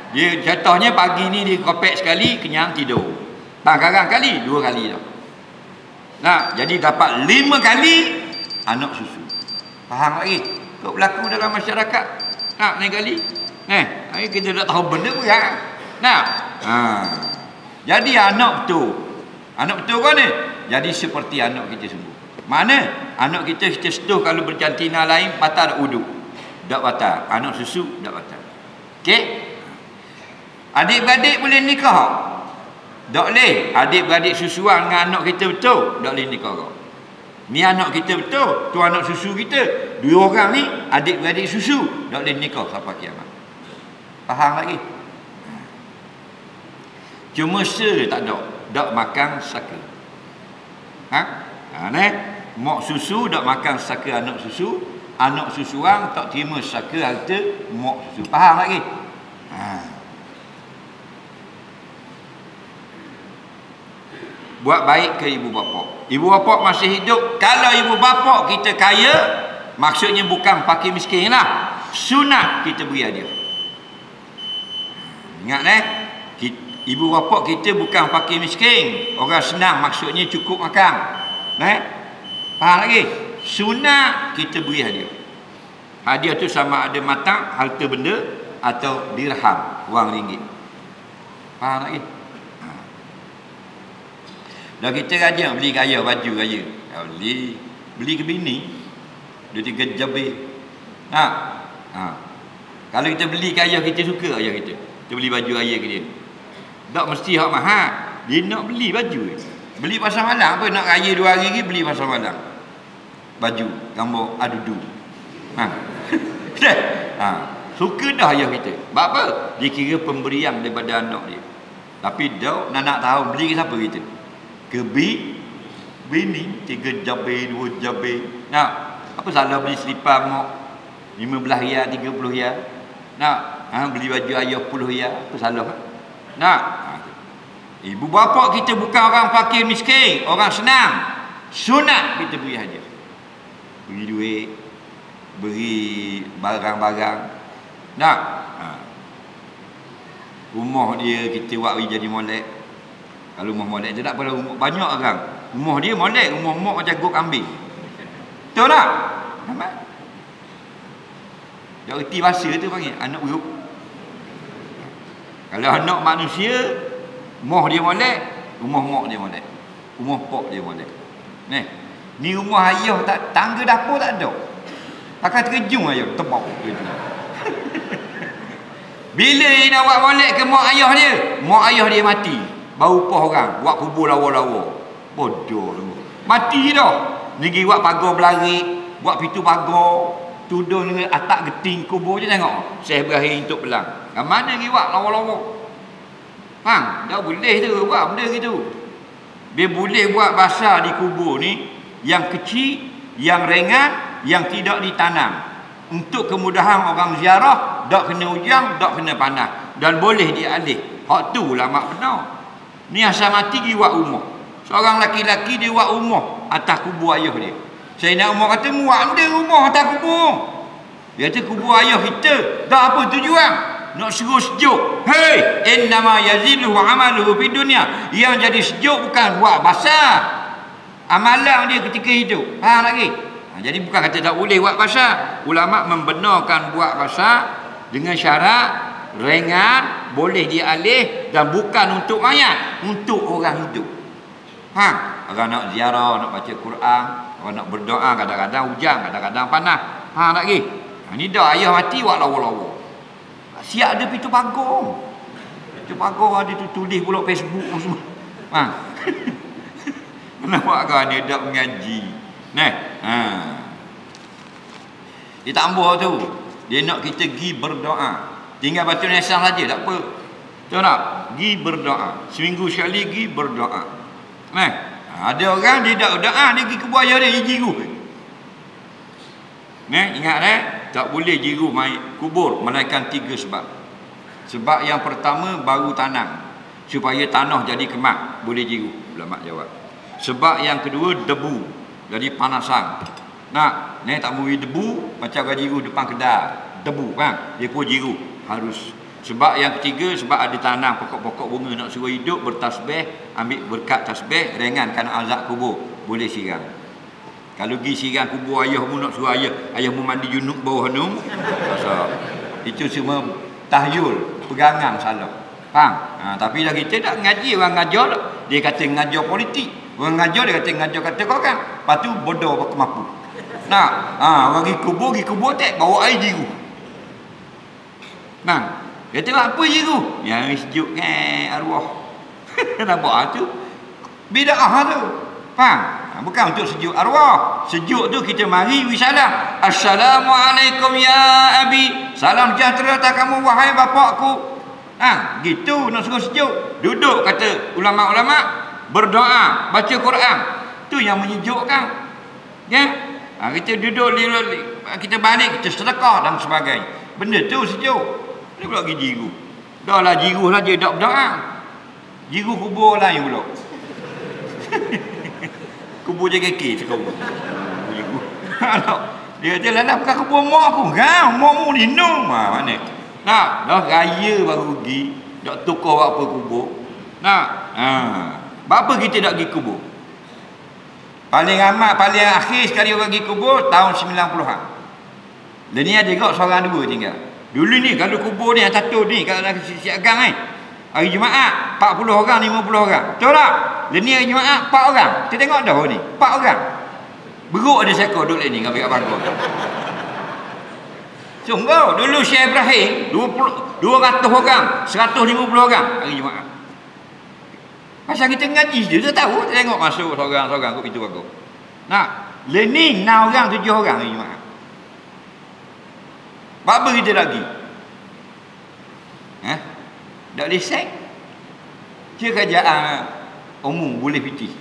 Dia jatuhnya pagi ni dia kopek sekali, kenyang tidur. Kadang kali 2 kali dah. Jadi dapat 5 kali anak susu. Faham lagi? Kau berlaku dalam masyarakat. Lain kali. Kita tak tahu benda pun ya. Jadi anak betul kan ni? Jadi seperti anak kita semua. Mana? Anak kita setuh kalau berjantina lain batal wuduk. Tak batal. Anak susu tak batal. Okey? Adik-beradik boleh nikah? Tak boleh. Adik-beradik susuan dengan anak kita betul, tak boleh nikah kau. Ni anak kita betul, tu anak susu kita. 2 orang ni adik-beradik susu, tak boleh nikah sampai kiamat. Faham lagi? Cuma tak makan saka. Mak susu tak makan saka anak susu, anak susuan tak terima saka harta mak susu. Faham lagi? Buat baik ke ibu bapa. Ibu bapa masih hidup. Kalau ibu bapa kita kaya, maksudnya bukan fakir miskin lah. Sunat kita beri hadiah. Ingat ibu bapa kita bukan fakir miskin. Orang senang maksudnya cukup makan. Faham lagi? Sunat kita beri hadiah. Hadiah tu sama ada matang, harta benda atau dirham, wang ringgit. Faham lagi? Dah kita rajin beli gaya baju raya. Beli beli ke bini, dia 3 jabir. Kalau kita beli ke ayah kita, suka ayah kita, kita beli baju ayah ke dia. Tak mesti hak mahal. Dia nak beli baju. Beli pasar malam apa, nak raya 2 hari lagi beli pasar malam. Baju gambar adudu. Suka dah ayah kita. Sebab apa? Dia kira pemberian daripada anak dia. Tapi dah nak tahu beli ke siapa kita? Ke bini 3 jabir, 2 jabir. Apa salah beli selipar mak 15 riyal, 30 riyal? Beli baju ayah 10 riyal. Apa salah? Ibu bapa kita bukan orang fakir miskin, orang senang. Sunat kita beri hadiah. Beri duit, beri barang-barang. Rumah dia kita buat jadi molek. Kalau rumah molek dia tak pada rumah banyak orang. Rumah dia molek, rumah mak macam gok kambing. Betul tak? Tak erti bahasa tu panggil anak buruk. Kalau anak manusia, rumah dia molek, rumah mak dia molek, rumah pak dia molek. Ni rumah ayah tak, tangga dapur tak ada. Pakai terjun ayah tebak. Bila dia nak buat molek ke mak ayah dia mati. Baru upah orang buat kubur lawa-lawa. Bodoh tu. Mati dah. Ni pergi buat pagar belarik, buat pintu pagar, tudung dengan atap geting kubur je tengok. Syekh Ibrahim untuk pelang. Mana pergi buat lawa-lawa? Tak boleh tu buat benda gitu. Dia boleh buat basah di kubur ni yang kecil, yang ringan, yang tidak ditanam. Untuk kemudahan orang ziarah, tak kena hujan, tak kena panas, dan boleh dialih. Hak tu ulama benar. Ni asal mati pergi buat rumah. Seorang laki-laki dia buat rumah atas kubur ayah dia. Sayyidina Umar kata, buat benda rumah atas kubur. Dia kata kubur ayah kita. Tak apa tujuan? Nak suruh sejuk. Hei, innama yaziluhu amaluhu fi dunia. Yang jadi sejuk bukan buat basah. Amalan dia ketika hidup. Lagi. Jadi bukan kata tak boleh buat basah. Ulama membenarkan buat basah dengan syarat ringan, boleh dialih, dan bukan untuk mayat, untuk orang hidup. Orang nak ziarah, nak baca Quran, orang nak berdoa, kadang-kadang hujan, kadang-kadang panas. Lagi. Ni dah ayah mati buat lawa-lawa. Siap ada pintu pagar. Pintu pagar ada tulis pula Facebook semua. Nampak kan dia tak mengaji. Dia tambah tu. Dia nak kita pergi berdoa. Tinggal baca Nasyah saja tak apa. Tahu tak? Pergi berdoa. Seminggu sekali pergi berdoa. Ada orang dia tak berdoa, dia pergi ke buaya dia jiru. Ingat tak boleh jiru kubur melainkan 3 sebab. Sebab yang pertama baru tanam, supaya tanah jadi kemas, boleh jiru. Ulama jawab. Sebab yang kedua debu, jadi panasan. Tak boleh debu macam orang jiru depan kedai. Debu kan, dia pun jiru harus. Sebab yang ketiga, sebab ada tanam pokok-pokok bunga nak suruh hidup, bertasbih, ambil berkat tasbih, ringankan azab kubur, boleh siram. Kalau pergi siram kubur ayahmu, nak suruh ayahmu mandi junub bawah hanum, itu semua tahyul, pegangan salah. Tapi dah kita tak ngaji, orang ngajar tak. Dia kata ngajar politik, orang ngajar dia kata ngajar kata korang. Lepas tu bodoh apa kemampu. Orang pergi kubur tak bawa air jiru. Dia tengok apa jiru? Yang sejuk kan arwah. Nampak tu? Bida'ah tu. Bukan untuk sejuk arwah. Sejuk tu kita mari wisalam. Assalamualaikum ya abi. Salam sejahtera atas kamu wahai bapakku. Gitu nak suruh sejuk. Duduk kata ulama-ulama, berdoa, baca Quran. Tu yang menyejukkan. Kita duduk, kita balik, kita sedekah dan sebagainya. Benda tu sejuk. Dia pula pergi jiru. Dah lah jiru saja tak berdoa. Jiru kubur lain pula. Kubur JKK sekarang. Jiru. Dia kata lah bukan kubur mak aku. Makmu lindung. Mana? Dah raya baru pergi. Tak tukar apa kubur. Apa kita nak pergi kubur? Paling amat, paling akhir sekali orang pergi kubur tahun 90-an. Dan ni ada juga seorang dua tinggal. Dulu ni kalau kubur ni satu ni kalau nak siap gang hari Jumaat 40 orang 50 orang. Betul tak? Dan ni hari Jumaat 4 orang. Kita tengok dah ni 4 orang. Beruk ada seekor duduk ni dengan kat pagar. Sungguh, dulu Syekh Ibrahim 200 orang, 150 orang hari Jumaat. Pasal kita ngaji je, kita tahu, tengok masuk seorang-seorang kat pintu pagar. Nah, learning 6 orang, 7 orang hari Jumaat. Apa kita lagi? Tak boleh set. Dia kerajaan umum boleh piti.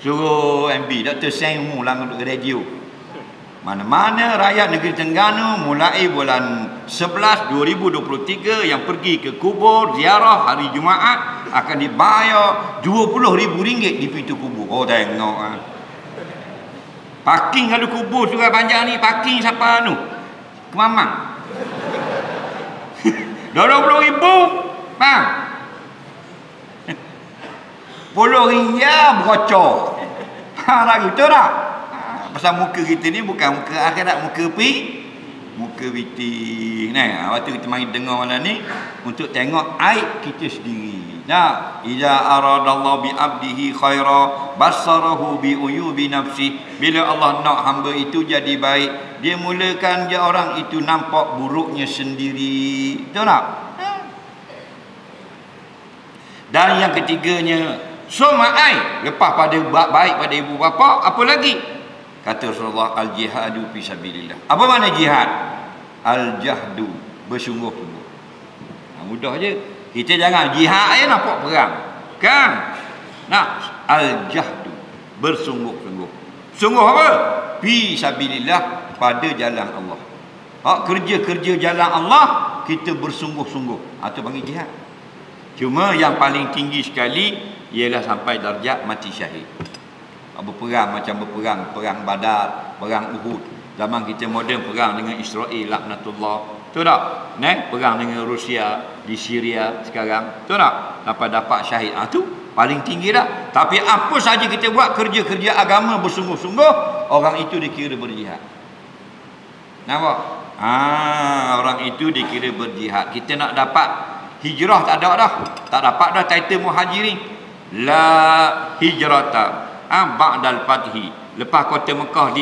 Suruh MB, Dr. Sen umum lah untuk radio. Mana-mana rakyat negeri Terengganu mulai bulan 11 2023 yang pergi ke kubur ziarah hari Jumaat akan dibayar RM20,000 di pintu kubur. Oh tengok ah. Parking kalau kubur Sungai Panjang ni, parking siapa anu? Kemamang. RM20,000. Faham? RM10 berocor. Faham lagi betul tak? Pasal muka kita ni bukan muka akhirat, muka piti. Nah, waktu kita mari dengar malam ni untuk tengok aib kita sendiri. Nah, iza aradallahu bi abdihi khaira basarahu bi uyubi nafsi. Bila Allah nak hamba itu jadi baik, dia mulakan dia orang itu nampak buruknya sendiri. Betul tak? Dan yang ketiganya, semua aib lepas pada baik pada ibu bapa, apa lagi? Kata Rasulullah, al-jihadu fi sabilillah. Apa makna jihad? Al-jahdu, bersungguh-sungguh. Mudah je. Kita jangan jihad je nampak perang. Kan? Nah, al-jahdu, bersungguh-sungguh. Sungguh apa? Fi sabilillah, pada jalan Allah. Kerja-kerja jalan Allah, kita bersungguh-sungguh. Itu panggil jihad. Cuma yang paling tinggi sekali ialah sampai darjat mati syahid. Berperang macam perang Badar, perang Uhud. Zaman kita moden perang dengan Israel laknatullah. Betul tak? Perang dengan Rusia di Syria sekarang. Betul tak? Dapat syahid. Itu paling tinggi dah. Tapi apa saja kita buat kerja-kerja agama bersungguh-sungguh, orang itu dikira berjihad. Nampak? Orang itu dikira berjihad. Kita nak dapat hijrah tak ada dah. Tak dapat dah title muhajirin. La hijrata ba'dal fathi. Lepas kota Mekah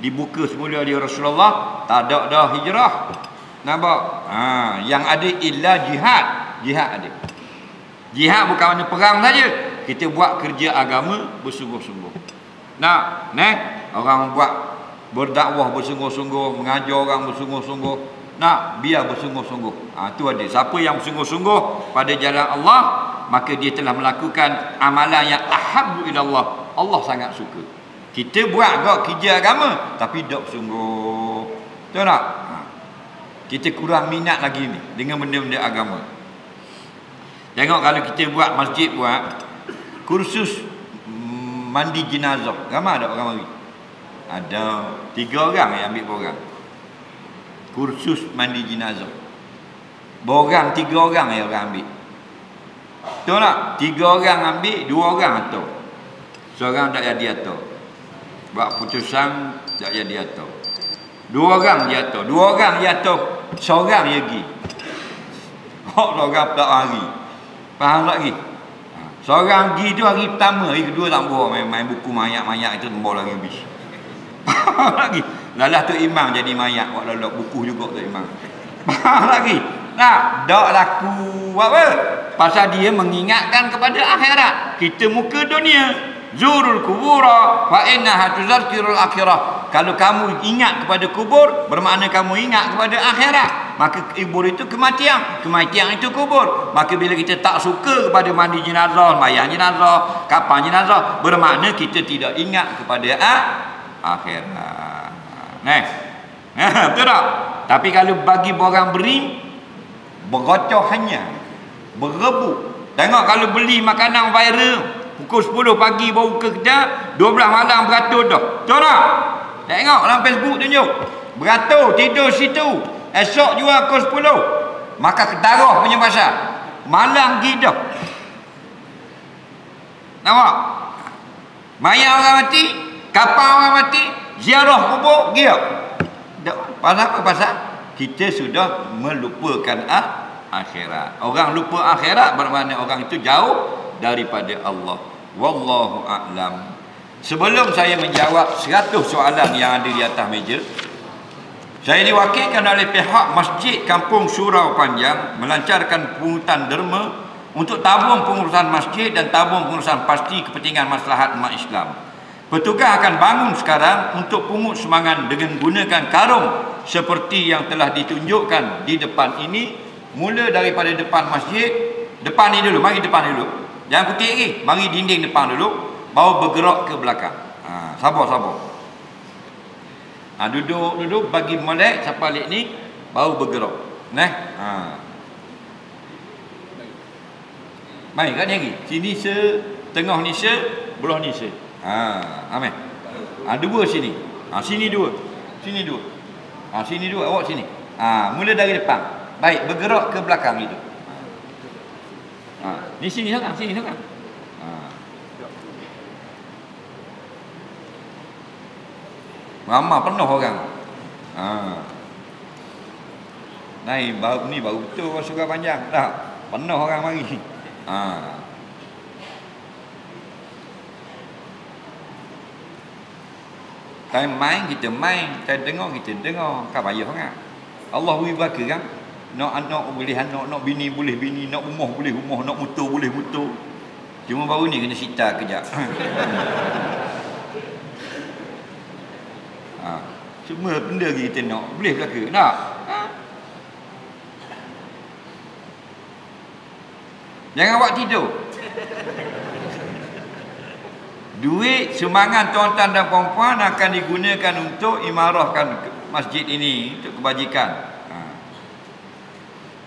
dibuka semula di Rasulullah, tak ada dah hijrah. Nampak? Yang ada illa jihad. Jihad ada. Jihad bukan mana perang saja. Kita buat kerja agama bersungguh-sungguh. Orang buat berdakwah bersungguh-sungguh, mengajar orang bersungguh-sungguh. Biar bersungguh-sungguh. Itu ada. Siapa yang bersungguh-sungguh pada jalan Allah, maka dia telah melakukan amalan yang ahabbu ilallah. Allah sangat suka. Kita buat kerja agama tapi tak bersungguh. Betul tak? Kita kurang minat lagi ni dengan benda-benda agama. Tengok kalau kita buat masjid, buat kursus mandi jenazah. Ramai ada orang mari? Ada 3 orang yang ambil program kursus mandi jenazah. Borang 3 orang yang orang ambil. Betul tak? 3 orang ambil, 2 orang atur. Seorang tak jadi atur. Buat putusan tak jadi atur. 2 orang dia atur. 2 orang dia atur. Seorang dia pergi. Seorang tak hari. Faham lagi? Seorang pergi tu hari pertama, hari kedua tak bawa main buku mayat-mayat itu bawa lagi habis. Faham lagi? Lalah tu imam jadi mayat, buat lalat buku juga tu imam. Faham lagi? Tak laku apa? Pasal dia mengingatkan kepada akhirat. Kita muka dunia, zurul kubura fa innaha tuzakirul akhirah. Kalau kamu ingat kepada kubur, bermakna kamu ingat kepada akhirat. Maka kubur itu kematian, kematian itu kubur. Maka bila kita tak suka kepada mandi jenazah, mayat jenazah, kapan jenazah, bermakna kita tidak ingat kepada akhirat. Betul tak? Tapi kalau bagi orang beri, bergocok hanya, berebut. Tengok kalau beli makanan viral, pukul 10 pagi baru ke kedai, 12 malam beratur dah. Betul tak? Tengok dalam Facebook tunjuk. Beratur, tidur situ. Esok jual pukul 10. Maka kedarah punya pasal. Malam pergi dah. Nampak? Mayat orang mati, kapal orang mati, ziarah kubur, pergi tak? Pasal apa? Pasal kita sudah melupakan akhirat. Orang lupa akhirat bermakna orang itu jauh daripada Allah. Wallahu a'lam Sebelum saya menjawab 100 soalan yang ada di atas meja, saya diwakilkan oleh pihak Masjid Kampung Surau Panjang melancarkan pungutan derma untuk tabung pengurusan masjid dan tabung pengurusan pasti kepentingan maslahat umat Islam. Petugas akan bangun sekarang untuk pungut sumbangan dengan gunakan karung seperti yang telah ditunjukkan di depan ini. Mula daripada depan masjid, depan ni dulu, mari depan dulu. Jangan kutip lagi, mari dinding depan dulu, baru bergerak ke belakang. Sabar. Duduk bagi molek siapa alik ni, baru bergerak. Mari kat ni lagi. Sini tengah ni belah ni amin. Dua sini. Sini dua. Sini dua, awak sini. Mula dari depan. Baik, bergerak ke belakang itu. Ni sini sangat. Ramai penuh orang. Ni baru betul orang Surau Panjang. Dah, penuh orang mari. Time main kita main, time dengar kita dengar. Kan payah sangat. Allah beri berkah kan. Nak anak boleh anak, nak bini boleh bini, nak rumah boleh rumah, nak motor boleh motor. Cuma baru ni kena sita kejap. Semua benda kita nak boleh berlaku. Nak? Jangan awak tidur. Duit sumbangan tuan-tuan dan puan-puan akan digunakan untuk imarahkan masjid ini untuk kebajikan.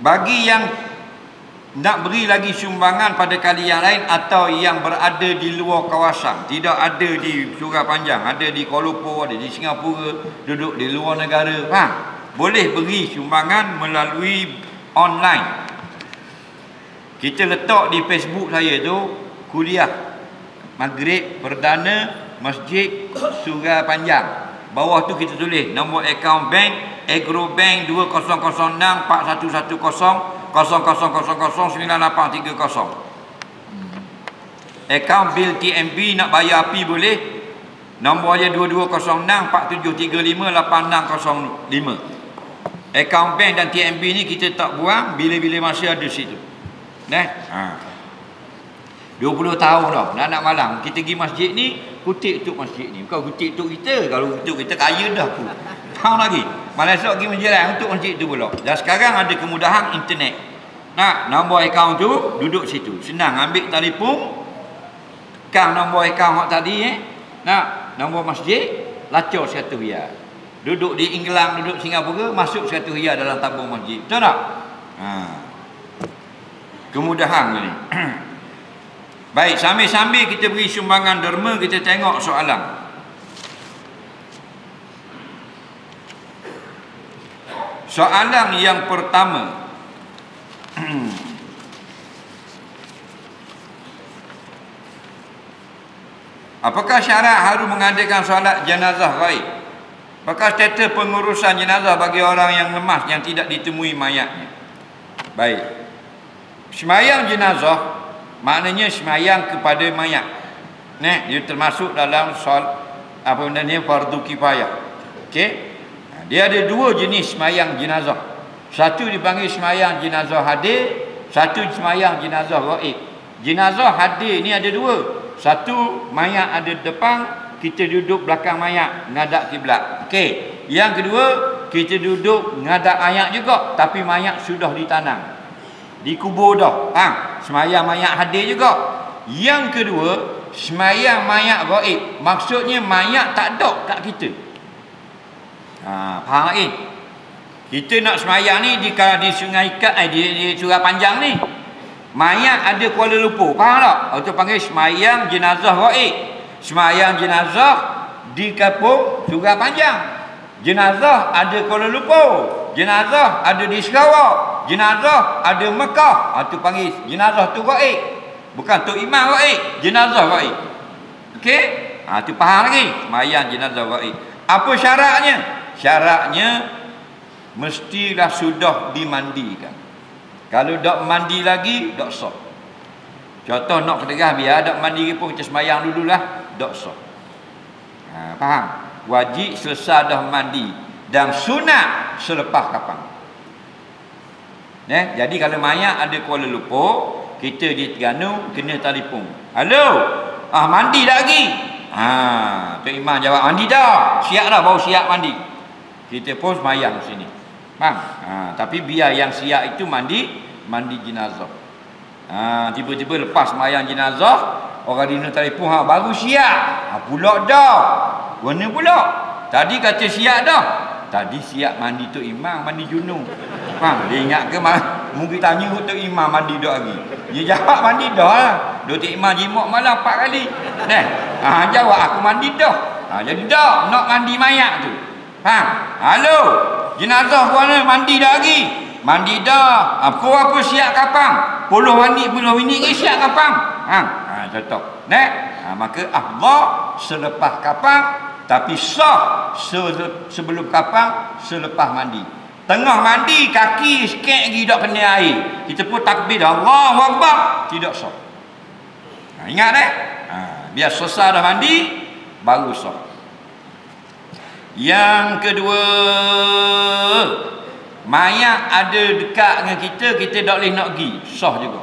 Bagi yang nak beri lagi sumbangan pada kali yang lain atau yang berada di luar kawasan, tidak ada di Surau Panjang, ada di Kuala Lumpur, ada di Singapura, duduk di luar negara, boleh beri sumbangan melalui online. Kita letak di Facebook saya tu kuliah Maghrib Perdana Masjid Surau Panjang. Bawah tu kita tulis nombor akaun bank Agro Bank 2006 4110 00009830. Akaun bil TMB nak bayar api boleh. Nombor dia 2206 4735 8605. Akaun bank dan TMB ni kita tak buang, bila-bila masa ada situ. 20 tahun dah, nak malam kita pergi masjid ni, kutip untuk masjid ni, bukan kutip untuk kita. Kalau untuk kita kaya dah tu. Tahun lagi malam esok pergi masjid lain untuk masjid tu pula. Dan sekarang ada kemudahan internet. Nombor akaun tu duduk situ, senang ambil telefon, tekan nombor akaun hak tadi nombor masjid, lacur 100 riyal. Duduk di England, duduk Singapura, masuk 100 riyal dalam tabung masjid. Betul tak? Kemudahan ni. Baik, sambil-sambil kita beri sumbangan derma, kita tengok soalan. Soalan yang pertama. Apakah syarat harus mengadakan solat jenazah ghaib? Apakah status pengurusan jenazah bagi orang yang lemas yang tidak ditemui mayatnya? Baik. Semayang jenazah maknanya semayang kepada mayat. Dia termasuk dalam fardu kifayah. Okey. Dia ada dua jenis semayang jenazah. Satu dipanggil semayang jenazah hadir, satu semayang jenazah ghaib. Jenazah hadir ni ada dua. Satu, mayat ada depan, kita duduk belakang mayat, ngadap kiblat. Okey. Yang kedua, kita duduk ngadap mayat juga, tapi mayat sudah ditanam, dikubur dah. Semayang mayat hadir juga. Yang kedua, semayang mayat ghaib. Maksudnya mayat tak ada kat kita. Faham lagi? Kita nak semayang ni di Sungai di Surau Panjang ni, mayat ada Kuala Lumpur. Faham tak? Itu panggil semayang jenazah ghaib. Semayang jenazah di Kampung Surau Panjang. Jenazah ada Kuala Lumpur, jenazah ada di Sarawak, jenazah ada Mekah. Itu panggil jenazah tu ghaib. Bukan tu imam ghaib, jenazah ghaib. Okey? Itu faham lagi? Semayang jenazah ghaib. Apa syaratnya? Syaratnya mestilah sudah dimandikan. Kalau tak mandi lagi, tak sah. Contoh nak ketegah biar tak mandi pun kita semayang dululah, tak sah. Faham? Wajib selesai dah mandi dan sunat selepas kapang. Jadi kalau mayat ada Kuala Lumpur, kita di Terengganu kena telefon. Halo, mandi dah lagi? Tok Imam jawab, mandi dah. Siap dah, baru siap mandi. Kita pun semayang sini. Faham? Tapi biar yang siap itu mandi jenazah. Tiba-tiba lepas semayang jenazah, orang dina telefon, baru siap. Pula dah. Mana pula? Tadi kata siap dah. Tadi siap mandi Tok Imam, mandi junub. Dia ingat ke mungkin tanya Tok Imam mandi dah lagi. Dia jawab mandi dah lah. Tok Imam jimat malam 4 kali. Jawab aku mandi dah. Jadi dah nak mandi mayat tu. Halo, jenazah mana mandi dah lagi? Mandi dah. Kau apa siap kapang? 10 minit ke siap kapang? Contoh. Maka afdal selepas kapang, tapi sah sebelum kapang, selepas mandi. Tengah mandi, kaki sikit lagi tak kena air, kita pun takbir Allahu Akbar, tidak sah. Ingat biar selesai dah mandi, baru sah. Yang kedua, mayat ada dekat dengan kita tak boleh nak pergi, sah juga.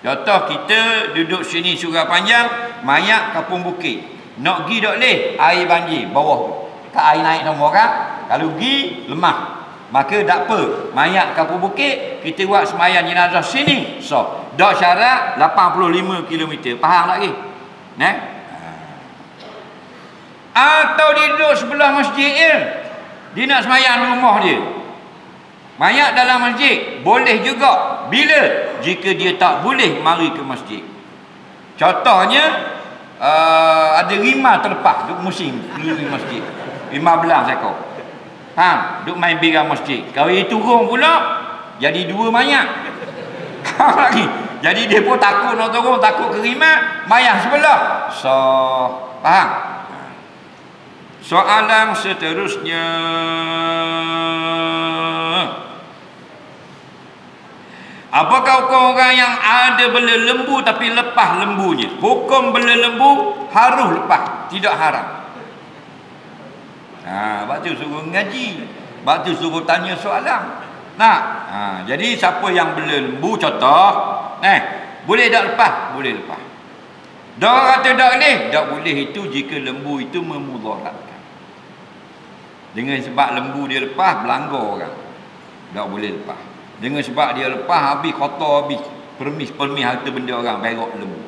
Contoh, kita duduk sini Surah Panjang, mayat Kapung Bukit, nak pergi tak boleh, air banjir bawah tu, air naik semua kan. Kalau pergi lemah, maka tak apa, mayat Kapung Bukit kita buat semayang jenazah sini, sah. Dak syarat 85 km. Faham tak lagi? Atau dia duduk sebelah masjid dia nak semayang rumah dia, mayat dalam masjid, boleh juga. Bila? Jika dia tak boleh mari ke masjid. Contohnya, ada rimau terlepas duk musim keliling masjid, 15 ekor. Duk main birang masjid. Kalau dia turun pula, jadi 2 mayat. Lagi. Jadi dia pun takut nak turun, takut ke rimau, mayat sebelah. Faham? Soalan seterusnya, apakah hukum orang yang ada bela lembu tapi lepas lembunya? Hukum bela lembu harus lepas, tidak haram. Sebab tu suruh ngaji, sebab tu suruh tanya soalan. Jadi siapa yang bela lembu, contoh, boleh tak lepas? Boleh lepas. Dia kata tak boleh? Tak boleh itu jika lembu itu memudaratkan. Dengan sebab lembu dia lepas, melanggar orang, tak boleh lepas. Dengan sebab dia lepas, habis kotor, habis permis harta benda orang, berok lembu,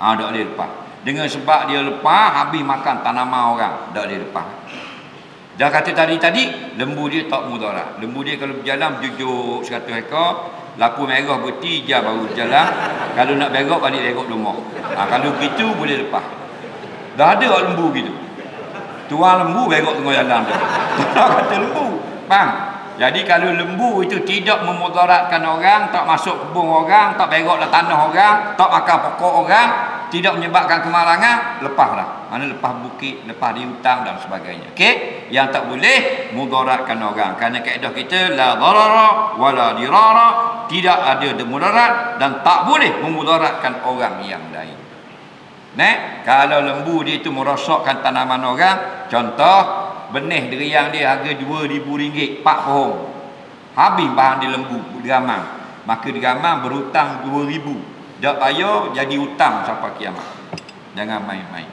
tak boleh lepas. Dengan sebab dia lepas, habis makan tanaman orang, tak boleh lepas. Dah kata tadi lembu dia tak mudarat. Lembu dia kalau berjalan jujur 100 ekor, lampu merah berhenti, hijau baru berjalan. Kalau nak berok, balik berok rumah. Kalau begitu boleh lepas. Dah ada lembu gitu, tuang lembu berok tengah jalan tu. Tak kata lembu. Faham? Jadi kalau lembu itu tidak memudaratkan orang, tak masuk kebun orang, tak beroklah tanah orang, tak makan pokok orang, tidak menyebabkan kemalangan, lepaslah. Mana lepas bukit, lepas di hutang dan sebagainya. Okey? Yang tak boleh mudaratkan orang. Kerana kaedah kita la darara wala dirara, tidak ada mudarat dan tak boleh memudaratkan orang yang lain. Kalau lembu dia itu merosakkan tanaman orang, contoh benih deriang dia harga RM2,000, 4 pohon, habis bahan dia lembu diramang, maka diramang berhutang RM2,000, tak payah jadi hutang sampai kiamat. Jangan main-main.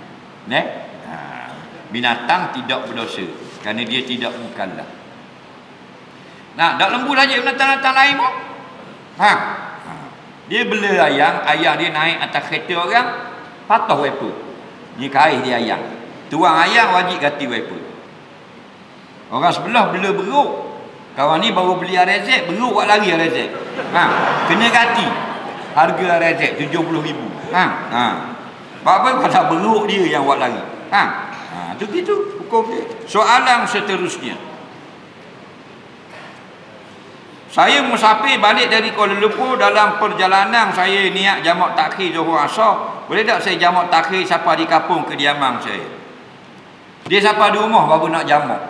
Binatang tidak berdosa kerana dia tidak mukallaf. Tak lembu saja, binatang-binatang lain pun. Dia bela ayam dia naik atas kereta orang, patah wiper, dia kaih dia ayam, tuang ayam wajib ganti wiper. Orang sebelah bela beruk, kawan ni baru beli RZ, beruk buat lari RZ, kena ganti harga RZ RM70,000. Apa pasal beruk dia yang buat lari. Tu gitu hukum dia. Soalan seterusnya, saya musafir balik dari Kuala Lumpur, dalam perjalanan saya niat jamak takhir Zuhur Asar, boleh tak saya jamak takhir siapa di kampung kediaman saya? Dia siapa di rumah baru nak jamak.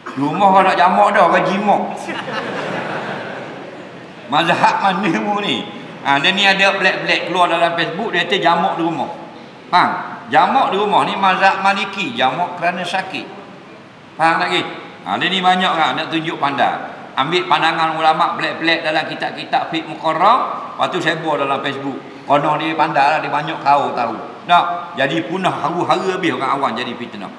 Di rumah kalau nak jamak dah, orang jimak. Mazhab mana mu ni? Dia ni ada black-black keluar dalam Facebook, dia kata jamak di rumah. Faham? Jamak di rumah ni mazhab Maliki, jamak kerana sakit. Faham tak lagi? Dia ni banyak kan nak tunjuk pandai. Ambil pandangan ulama pelik-pelik dalam kitab-kitab fiqh muqarrar, lepas tu sebar dalam Facebook. Konon dia pandai lah, dia banyak kau tahu. Tak, jadi punah haru-hara habis orang awam jadi fitnah.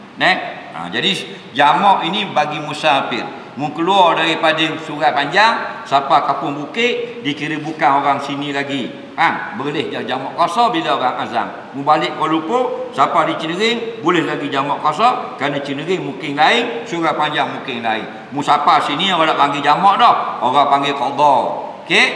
Jadi jamak ini bagi musafir. Mu keluar daripada Sungai Panjang sampai Kampung Bukit, dikira bukan orang sini lagi. Boleh je jamak qasar bila orang azam. Mu balik Kuala Lumpur sampai di Cinering boleh lagi jamak qasar kerana Cinering mungkin lain, Sungai Panjang mungkin lain. Mu sampai sini orang tak panggil jamak dah, orang panggil qadha. Okey?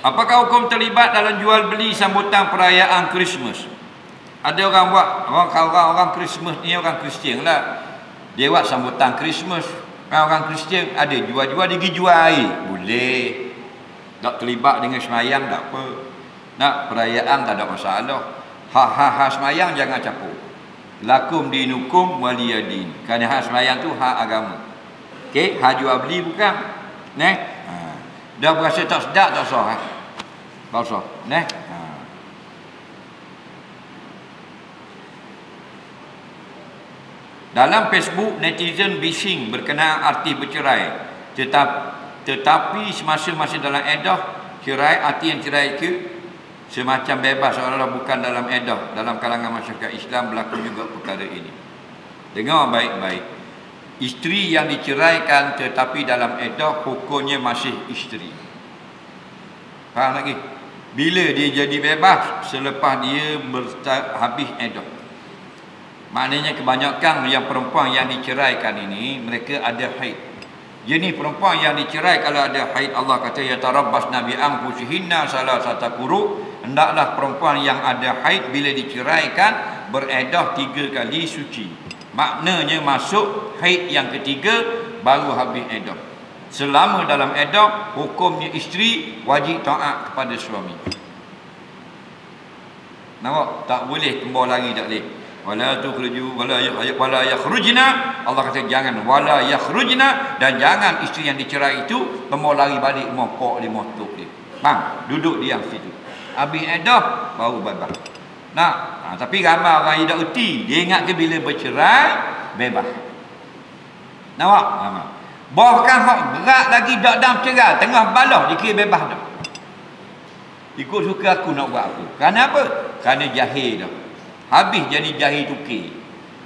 Apakah hukum terlibat dalam jual beli sambutan perayaan Christmas? Ada orang buat, orang Christmas ni orang Kristian lah. Dia buat sambutan Christmas. Orang Kristian ada jual-jual, dia pergi jual air. Boleh. Tak terlibat dengan semayang tak apa. Nak perayaan tak ada masalah. Hak semayang jangan campur. Lakum dinukum waliyadin. Kerana hak semayang tu hak agama. Okey, hak jual beli bukan. Dah berasa tak sedap tak sah. Tak sah. Dalam Facebook, netizen bising berkenaan arti bercerai. Tetapi semasa dalam edah, cerai, arti yang cerai itu semacam bebas, seolah-olah bukan dalam edah. Dalam kalangan masyarakat Islam berlaku juga perkara ini. Dengar baik-baik. Isteri yang diceraikan tetapi dalam edah, hukumnya masih isteri. Faham lagi? Bila dia jadi bebas? Selepas dia habis edah. Maknanya kebanyakan yang perempuan yang diceraikan ini, mereka ada haid. Jenis perempuan yang dicerai kalau ada haid, Allah kata ya tarabbasna bi anfusihinna salasata quru. Hendaklah perempuan yang ada haid bila diceraikan beredah 3 kali suci. Maknanya masuk haid yang ketiga baru habis edah. Selama dalam edah, hukumnya isteri wajib taat kepada suami. Nampak? Tak boleh kembali lagi, tak boleh. Wala tukhruju wala yakhrujna. Allah kata jangan wala yakhrujna, dan jangan isteri yang dicerai itu mau lari balik mau pok dia mau tok dia. Bang, duduk diam situ. Habis edah baru bebas. Tapi ramai orang tidak erti, dia ingat ke bila bercerai bebas. Nampak? Bahkan hak berat lagi dak dalam cerai, tengah balah dikira bebas dah. Ikut suka aku nak buat apa. Kerana apa? Kerana jahil dah. Habis jadi jahil tukir.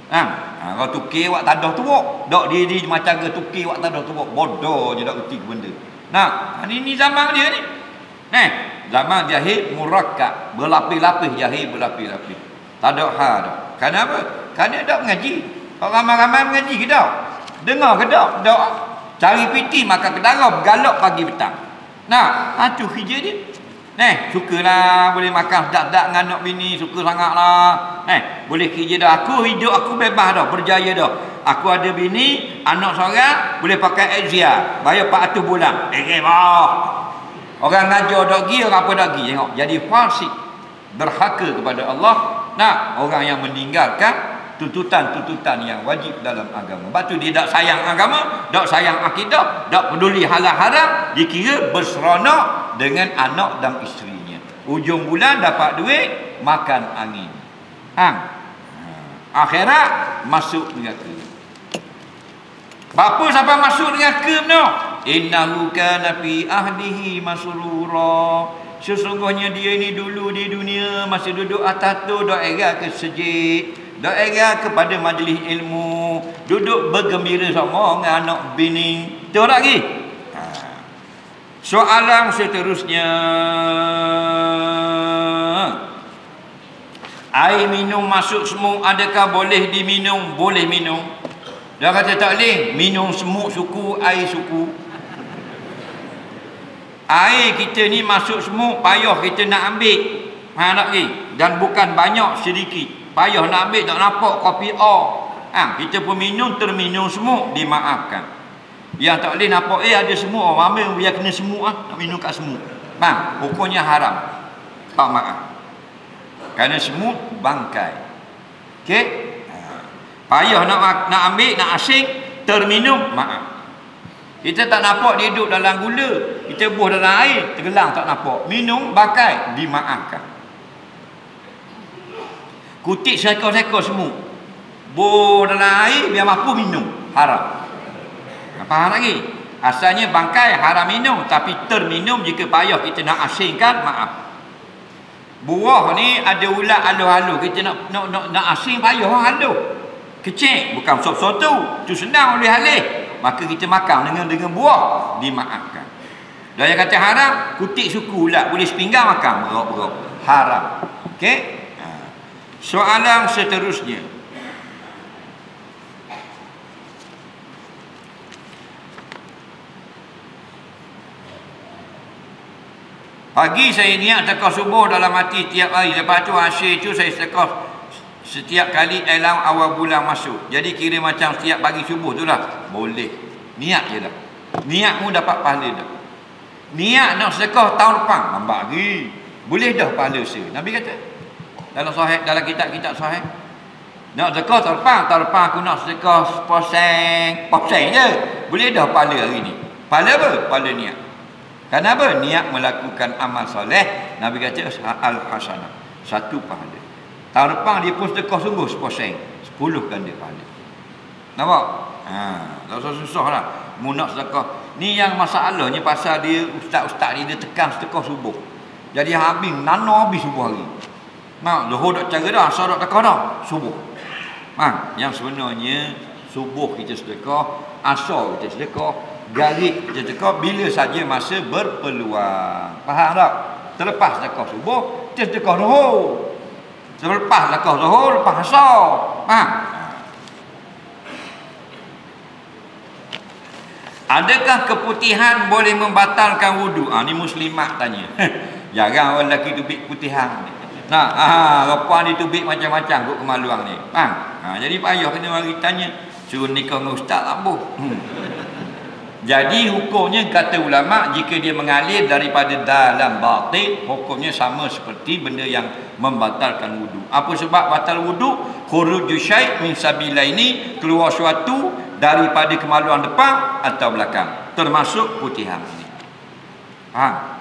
Kalau tukir awak tak ada teruk. Dok dia macam ke tukir awak tak ada teruk. Bodoh je tak erti benda. Ini zaman dia ni. Zaman jahil murakkab, berlapis-lapis jahil berlapis-lapis. Tak ada hal dah. Kerana apa? Kerana tak mengaji. Orang ramai-ramai mengaji ke tak? Dengar ke tak? Tak. Cari piti makan kedara bergalak pagi petang. Tu kerja dia. Sukalah boleh makan sedap-sedap dengan anak bini, suka sangatlah. Boleh kerja dah. Aku hidup aku bebas dah, berjaya dah. Aku ada bini, anak seorang, boleh pakai Exia, bayar 400 bulan. Orang ngajar dak gi, orang apa dak gi, tengok. Jadi fasik, derhaka kepada Allah. Orang yang meninggalkan tuntutan-tuntutan yang wajib dalam agama. Sebab tu dia tak sayang agama, tak sayang akidah, tak peduli halal haram, dikira berseronok dengan anak dan isterinya. Ujung bulan dapat duit, makan angin. Akhirat masuk neraka. Bapa sampai masuk neraka benar? Innahu kana fi ahdihi masrura. Sesungguhnya dia ini dulu di dunia masih duduk atas tu, dok era ke sejid, dok era kepada majlis ilmu, duduk bergembira sama dengan anak bini. Betul tak lagi? Soalan seterusnya, air minum masuk semut adakah boleh diminum? Boleh minum. Dia kata tak boleh minum semut suku, air suku. Air kita ni masuk semut, payah kita nak ambil. Tak lagi. Dan bukan banyak, sedikit. Payah nak ambil, tak nampak kopi kita pun minum, terminum semut, dimaafkan. Yang tak boleh nampak, ada semut, ambil biar kena semut nak minum kat semut. Hukumnya haram. Tak maaf. Kerana semut bangkai. Okey? Payah nak ambil, nak asing, terminum, maaf. Kita tak nampak dia duduk dalam gula, kita buh dalam air, tenggelam tak nampak. Minum, bangkai, dimaafkan. Kutik seekor-ekor semut, buh dalam air, biar mampu minum, haram. Faham lagi? Asalnya bangkai haram minum, tapi terminum jika payah kita nak asingkan, maaf. Buah ni ada ulat alu-alu, kita nak asing payah alu. Kecil, bukan sop-sop tu senang boleh halih. Maka kita makan dengan buah, dimaafkan. Dan yang kata haram, kutik suku ulat boleh sepinggang makan, berok-berok. Haram. Okey? Soalan seterusnya. Pagi saya niat tekah subuh dalam hati tiap hari. Lepas tu asyik tu saya tekah setiap kali alam awal bulan masuk. Jadi kira macam setiap pagi subuh tu lah. Boleh. Niat je dah. Niatmu dapat pahala dah. Niat nak sedekah tahun depan, lambat lagi. Boleh dah pahala se. Nabi kata dalam sahih, dalam kitab-kitab sahih. Nak sedekah tahun depan aku nak sedekah % je. Boleh dah pahala hari ni. Pahala apa? Pahala niat. Kenapa? Niat melakukan amal soleh. Nabi kata al-hasanah, 1 pahala. Tahun depan dia pun sedekah sungguh 10%, 10 ganda pahala. Nampak? Tak usah susah lah. Mu nak sedekah. Ni yang masalahnya pasal dia ustaz-ustaz dia tekan sedekah subuh. Jadi habis nano habis subuh hari. Mak zuhur tak cara dah, asar tak tekah dah, subuh. Yang sebenarnya subuh kita sedekah, asar kita sedekah, garik kita sedekah bila saja masa berpeluang. Faham tak? Terlepas sedekah subuh, kita sedekah zuhur. Selepas sedekah zuhur, lepas asar. Faham? Adakah keputihan boleh membatalkan wudu? Ni muslimat tanya. Jarang orang lelaki tubik putihan. Perempuan dia tubik macam-macam kot kemaluan ni. Jadi payah kena mari tanya. Suruh nikah dengan ustaz lambuh. Jadi hukumnya kata ulama, jika dia mengalir daripada dalam batin, hukumnya sama seperti benda yang membatalkan wudu. Apa sebab batal wudu? Khuruju syai' min sabilaini, keluar suatu daripada kemaluan depan atau belakang, termasuk putihan ini. Faham?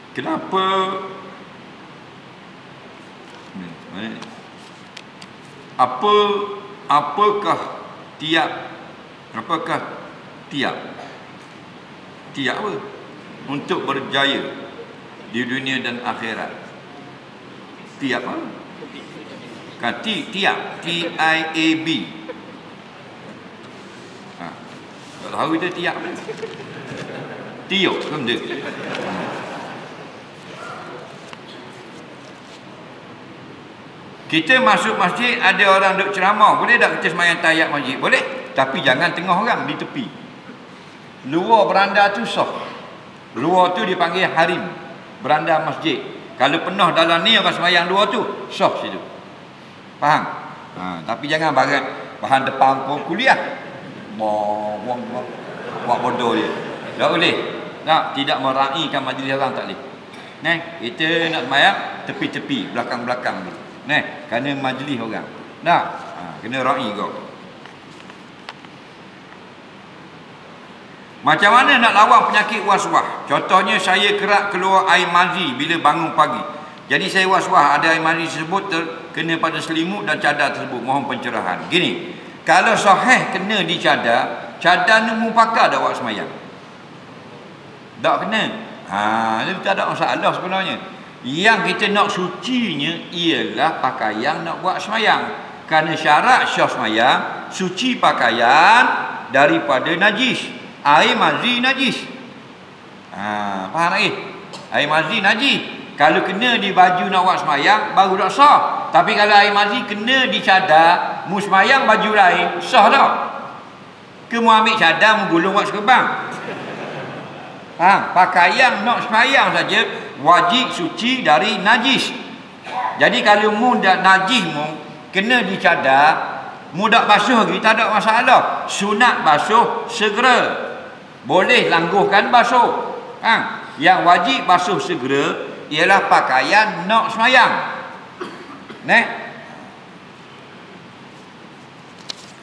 Kenapa apakah tiap apa untuk berjaya di dunia dan akhirat? Tiap apa? Tiap TIAB. Tak tahu dia tiap apa? Tiap kan dia. Kita masuk masjid, ada orang duk ceramah, boleh tak kita sembahyang tahiyat masjid? Boleh, tapi jangan tengah orang di tepi. Luar beranda tu sah. Luar tu dipanggil harim, beranda masjid. Kalau penuh dalam ni orang sembahyang luar tu, sah situ. Faham? Tapi jangan bahan depan pun kuliah. Buat bodoh dia. Tak boleh. Tidak meraihkan majlis orang, tak boleh. Kita nak sembahyang tepi-tepi, belakang-belakang ni. Kerana majlis orang. Kena ra'i kau. Macam mana nak lawan penyakit waswas? Contohnya saya kerap keluar air mazi bila bangun pagi. Jadi saya waswas ada air mazi tersebut kena pada selimut dan cadar tersebut. Mohon pencerahan. Gini, kalau sahih kena di cadar ni pakai dah buat semayang. Tak kena. Dia tak ada masalah sebenarnya. Yang kita nak sucinya ialah pakaian nak buat semayang. Kerana syarat syah semayang, suci pakaian daripada najis. Air mazi najis. Faham lagi? Air mazi najis. Kalau kena di baju nak buat semayang, baru tak sah. Tapi kalau air mazi kena di cadar, mu semayang baju lain, sah tak? Ke mu ambil cadar, mu gulung buat sekebang? Pakaian nak semayang saja wajib suci dari najis. Jadi kalau mu dah najis mu kena dicadar, Mudah basuh lagi tak ada masalah. Sunat basuh segera. Boleh langguhkan basuh. Yang wajib basuh segera ialah pakaian nak semayang.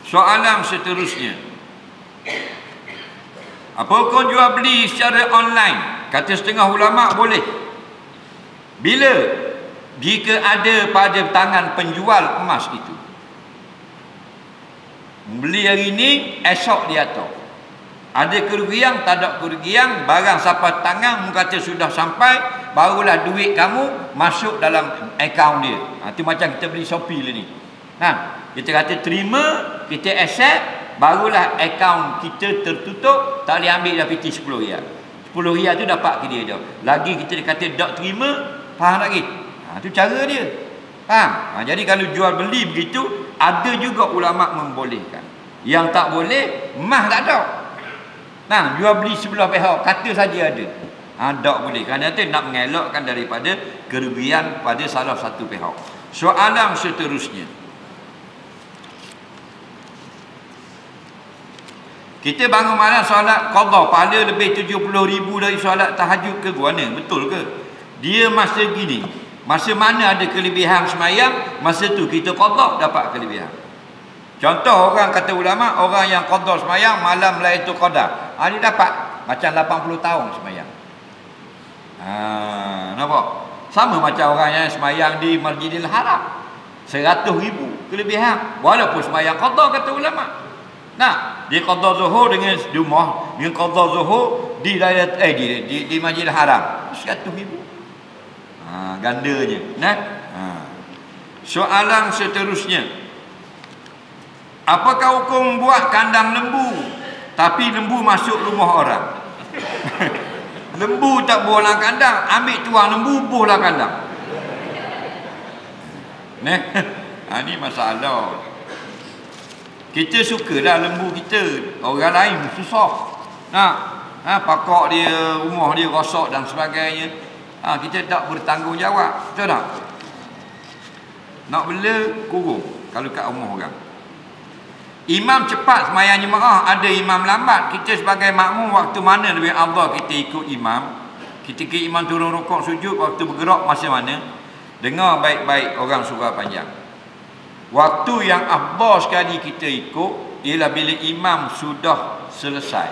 Soalan seterusnya. Apa hukum jual beli secara online? Kata setengah ulama boleh. Bila? Jika ada pada tangan penjual emas itu. Beli hari ini, esok dia tahu. Ada kerugian, tak ada kerugian, barang sampai tangan, kata sudah sampai, barulah duit kamu masuk dalam akaun dia. Itu macam kita beli Shopee lah ni. Kita kata terima, kita accept, barulah akaun kita tertutup, tak boleh ambil dah PT 10 riyal. 10 riyal tu dapat ke dia dah. Lagi kita kata tak terima, faham lagi? Itu cara dia. Faham? Jadi kalau jual beli begitu, ada juga ulama membolehkan. Yang tak boleh, mah tak ada. Jual beli sebelah pihak, kata saja ada. Tak boleh. Kerana itu nak mengelakkan daripada kerugian pada salah satu pihak. Soalan seterusnya. Kita bangun malam solat qadha, pahala lebih 70,000 dari solat tahajud ke mana? Betul ke? Dia masa gini, masa mana ada kelebihan semayang, masa tu kita qadha dapat kelebihan. Contoh orang kata ulama, orang yang qadha semayang malam Lailatul Qadar, dia dapat macam 80 tahun semayang. Nampak? Sama macam orang yang semayang di Masjidil Haram, 100,000 kelebihan walaupun semayang qadha, kata ulama. Dia qadha zuhur dengan rumah, dengan qadha zuhur di di Masjidil Haram, 100,000. Gandanya. Soalan seterusnya. Apakah hukum buat kandang lembu tapi lembu masuk rumah orang? Lembu tak buah dalam kandang, ambil tuang lembu buah dalam kandang. Ini masalah. Kita sukalah lembu kita, orang lain susah. Pakak dia, rumah dia rosak dan sebagainya. Kita tak bertanggungjawab. Betul tak? Nak bela, kurung kalau kat rumah orang. Imam cepat sembahyang jemaah, ada imam lambat. Kita sebagai makmum, waktu mana lebih afdal kita ikut imam? Kita ikut imam turun rukuk sujud, waktu bergerak masa mana? Dengar baik-baik orang surah panjang. Waktu yang afdal sekali kita ikut ialah bila imam sudah selesai.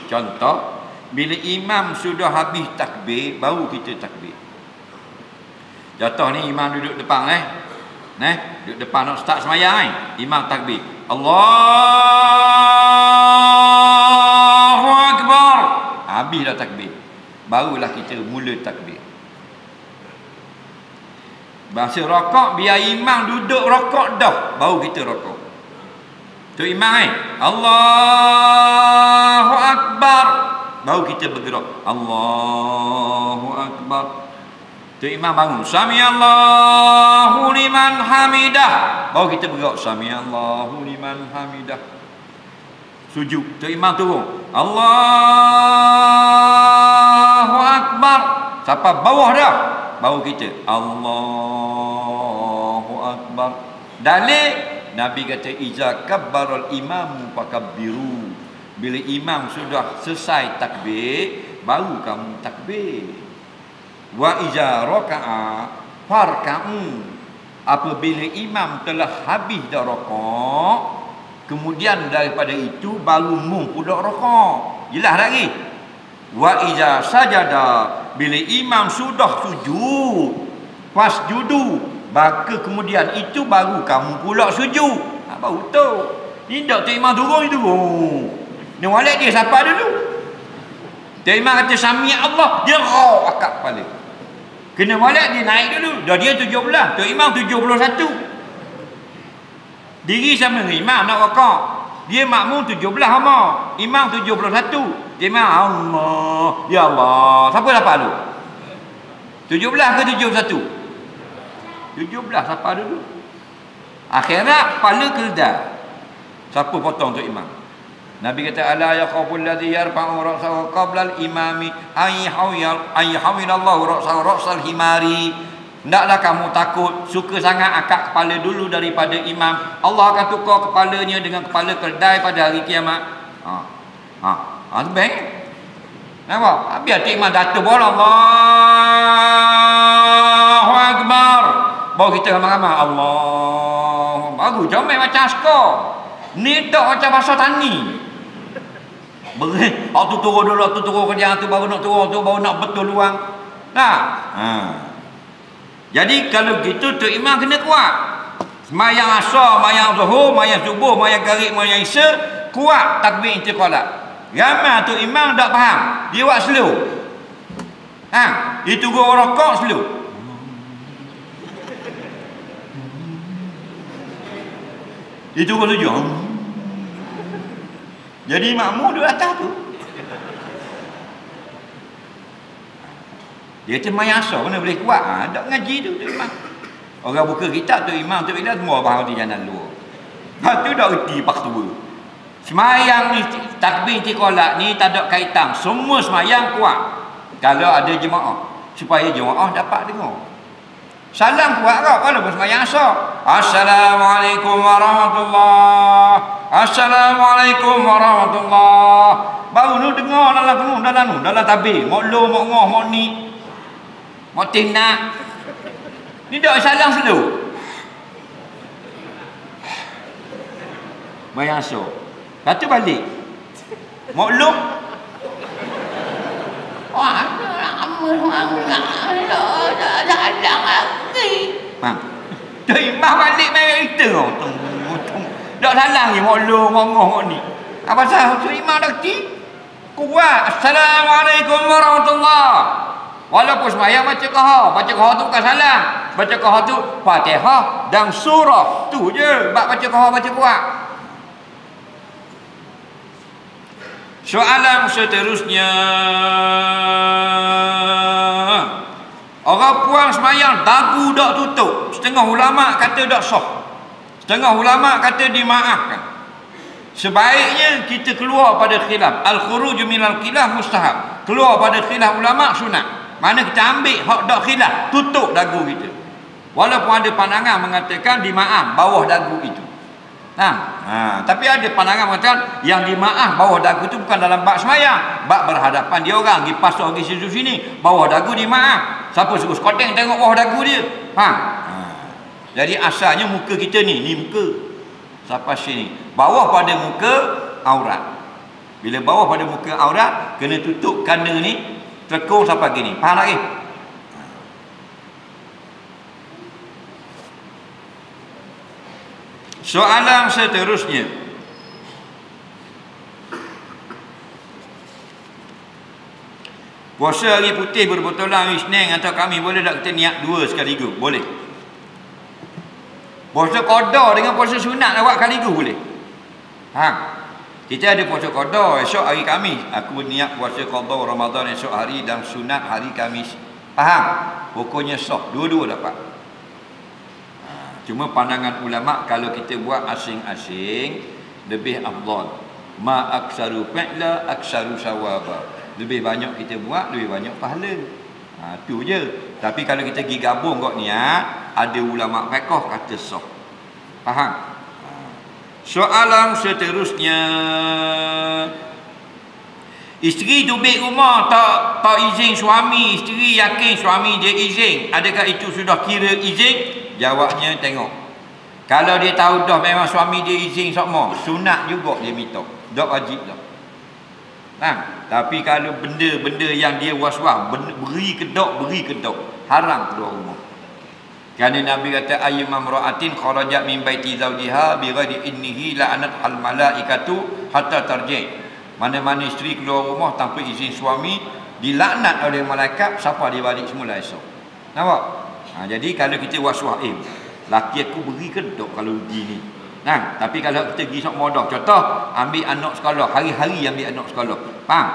Contoh, bila imam sudah habis takbir, baru kita takbir. Jatuh ni imam duduk depan duduk depan nak start sembahyang imam takbir. Allahu Akbar. Habislah takbir. Barulah kita mula takbir. Bahasa rokok, biar imam duduk rokok dah, baru kita rokok. Tu imam Allahu Akbar, baru kita bergerak. Allahu Akbar. Tu imam bangun, Samiallahu liman hamidah, baru kita bergerak. Samiallahu liman hamidah. Sujud. Tu imam turun, Allahu Akbar. Sampai bawah dah, baru kita Allahu Akbar. Dalil Nabi kata iza kabbarul imamu fakabbiru. Bila imam sudah selesai takbir, baru kamu takbir. Wa iza raka'a farka'u. Apabila imam telah habis dah rakaat, kemudian daripada itu baru mum pula rakaat. Jelas lagi. Wa iza sajada, bila imam sudah sujud, fasjudu, maka kemudian itu baru kamu pula sujud. Baru tu. Ni tak tu imam turun itu. Ni walik dia siapa dulu? Tu imam kata sami Allah, dia akak kepala. Kena walik dia naik dulu. Dah dia 17, tu imam 71. Diri sama dengan imam nak rakaat. Dia makmum 17 sama. Imam 71. Dia imam Allah, ya Allah. Siapa dapat tu? 17 ke 71? 17 siapa dulu? Akhirat kepala keledai. Siapa potong tu imam? Nabi kata ala yaqabul ladzi yarfa'u ra'sahu qabla al-imami ay hawil Allah ra'sahu ra'sal himari. Hendaklah kamu takut, suka sangat akak kepala dulu daripada imam. Allah akan tukar kepalanya dengan kepala keldai pada hari kiamat. Baik. Nampak? Biar tu imam datuk bola, Allahu Akbar. Baru kita ramai-ramai Allah. Baru comel macam askar. Ni tak macam bahasa tani. Beri, tu turun dulu, tu turun kerja, tu baru nak turun, tu baru nak betul luang. Jadi kalau gitu tu imam kena kuat. Semayang asar, semayang zuhur, semayang subuh, semayang karib, semayang isya, kuat takbir intiqalat. Ramai tu imam tak faham. Dia buat slow. Dia tunggu orang rokok slow. Dia tunggu tujuh. Jadi makmum duduk atas tu. Dia kata main asar mana boleh kuat. Tak ngaji tu imam. Orang buka kitab tu imam tu bila semua bahawa di jalan luar. Tu dah reti pak tua. Semayang ni takbir intiqalat ni tak ada kaitan. Semua semayang kuat. Kalau ada jemaah, supaya jemaah dapat dengar. Salam kuat kau walaupun semayang asar. Assalamualaikum warahmatullahi. Assalamualaikum warahmatullahi. Baru nu dengar dalam tabir. Mok lo, mok ngoh, mok ni. Mok tinak. Ni dak salam slow. Semayang asar. Lepas tu balik. Mok lo. Salam lagi. Tu imam balik main kita kau. Tak salah ni mok lo, mok ngoh, mok ni. Apa pasal tu imam dah kerti? Kuat. Assalamualaikum warahmatullahi. Walaupun semayang baca qahar. Baca qahar tu bukan salam. Baca qahar tu Fatihah dan surah. Tu je. Baca qahar baca kuat. Soalan seterusnya. Orang puang semayang dagu tak tutup. Setengah ulama kata tak sah. Setengah ulama kata dimaafkan. Sebaiknya kita keluar pada khilaf. Al-khuruj minal khilaf mustahab. Keluar pada khilaf ulama sunat. Mana kita ambil hak tak khilaf, tutup dagu kita. Walaupun ada pandangan mengatakan dimaaf bawah dagu itu. Tapi ada pandangan mengatakan yang dimaaf bawah dagu itu bukan dalam bab semayang. Bab berhadapan dia orang, pergi pasar pergi situ sini, bawah dagu dimaaf. Siapa suruh skoteng tengok bawah dagu dia? Jadi asalnya muka kita ni muka. Sampai sini. Bawah pada muka aurat. Bila bawah pada muka aurat kena tutup kanda ni tekung sampai gini. Faham lagi? Soalan seterusnya. Puasa hari putih berbetulan hari Isnin atau kami boleh tak kita niat dua sekaligus? Boleh. Puasa qada dengan puasa sunat awak sekaligus boleh. Kita ada puasa qada esok hari Khamis. Aku niat puasa qada Ramadan esok hari dan sunat hari Khamis. Faham? Pokoknya sah. Dua-dua dapat. Cuma pandangan ulama kalau kita buat asing-asing lebih afdal. Ma aksaru fa'la aksaru sawaba. Lebih banyak kita buat lebih banyak pahala. Tu je. Tapi kalau kita pergi gabung kau niat, ada ulama fiqh kata sah. Faham? Soalan seterusnya. Isteri duduk rumah tak izin suami, isteri yakin suami dia izin. Adakah itu sudah kira izin? Jawabnya tengok. Kalau dia tahu dah memang suami dia izin semua, sunat juga dia minta. Tak wajib dah. Tapi kalau benda-benda yang dia was-was, beri kedok, haram keluar rumah. Kerana Nabi kata ayyuma imra'atin kharajat min baiti zawjiha bighairi idnihi la'anat al malaikatu hatta tarji'. Mana-mana isteri keluar rumah tanpa izin suami dilaknat oleh malaikat sampai dia balik semula esok. Nampak? Jadi kalau kita was-was, laki aku beri kedok kalau begini. Tapi kalau kita pergi sok modah, contoh ambil anak sekolah, hari-hari ambil anak sekolah. Faham?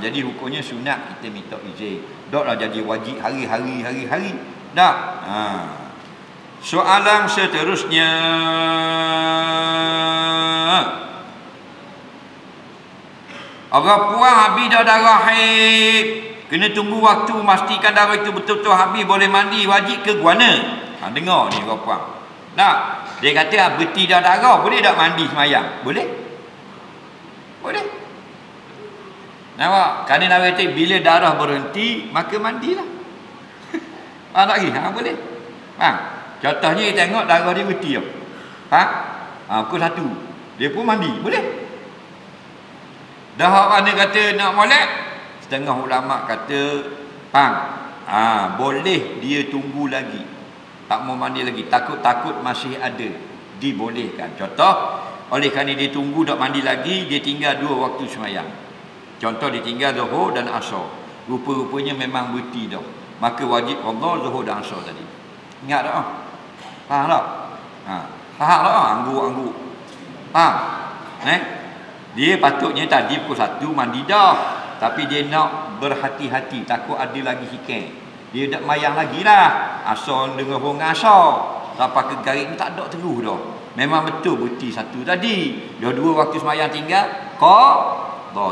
Jadi hukumnya sunat kita minta izin. Taklah jadi wajib hari-hari. Tak. Soalan seterusnya. Orang puang habis dah darah haid. Kena tunggu waktu, pastikan darah itu betul-betul habis, boleh mandi, wajib ke guana. Dengar ni kau puang. Nah, dia kata berhenti dah darah, boleh tak mandi semayang? Boleh? Boleh. Nampak? Kerana Nabi kata bila darah berhenti, maka mandilah. Faham tak lagi? Boleh. Faham? Contohnya kita tengok darah dia berhenti tau. Faham? Pukul 1 dia pun mandi, boleh. Dah mana kata nak molek, setengah ulama kata faham? Boleh dia tunggu lagi, tak mau mandi lagi, takut masih ada, dibolehkan. Contoh, oleh kerana dia tunggu tak mandi lagi, dia tinggal 2 waktu semayang. Contoh dia tinggal Zuhur dan Asar, rupa-rupanya memang berhenti dah, maka wajib qada Zuhur dan Asar tadi. Ingat tak? Faham tak? Faham tak? Angguk-angguk. Faham? Dia patutnya tadi pukul 1 mandi dah, tapi dia nak berhati-hati, takut ada lagi hikam. Dia tak mayang lagi lah. Asal dengan honga asal sampai ke garis ni tak ada terus dah. Memang betul berhenti 1 tadi. Dah 2 waktu semayang tinggal,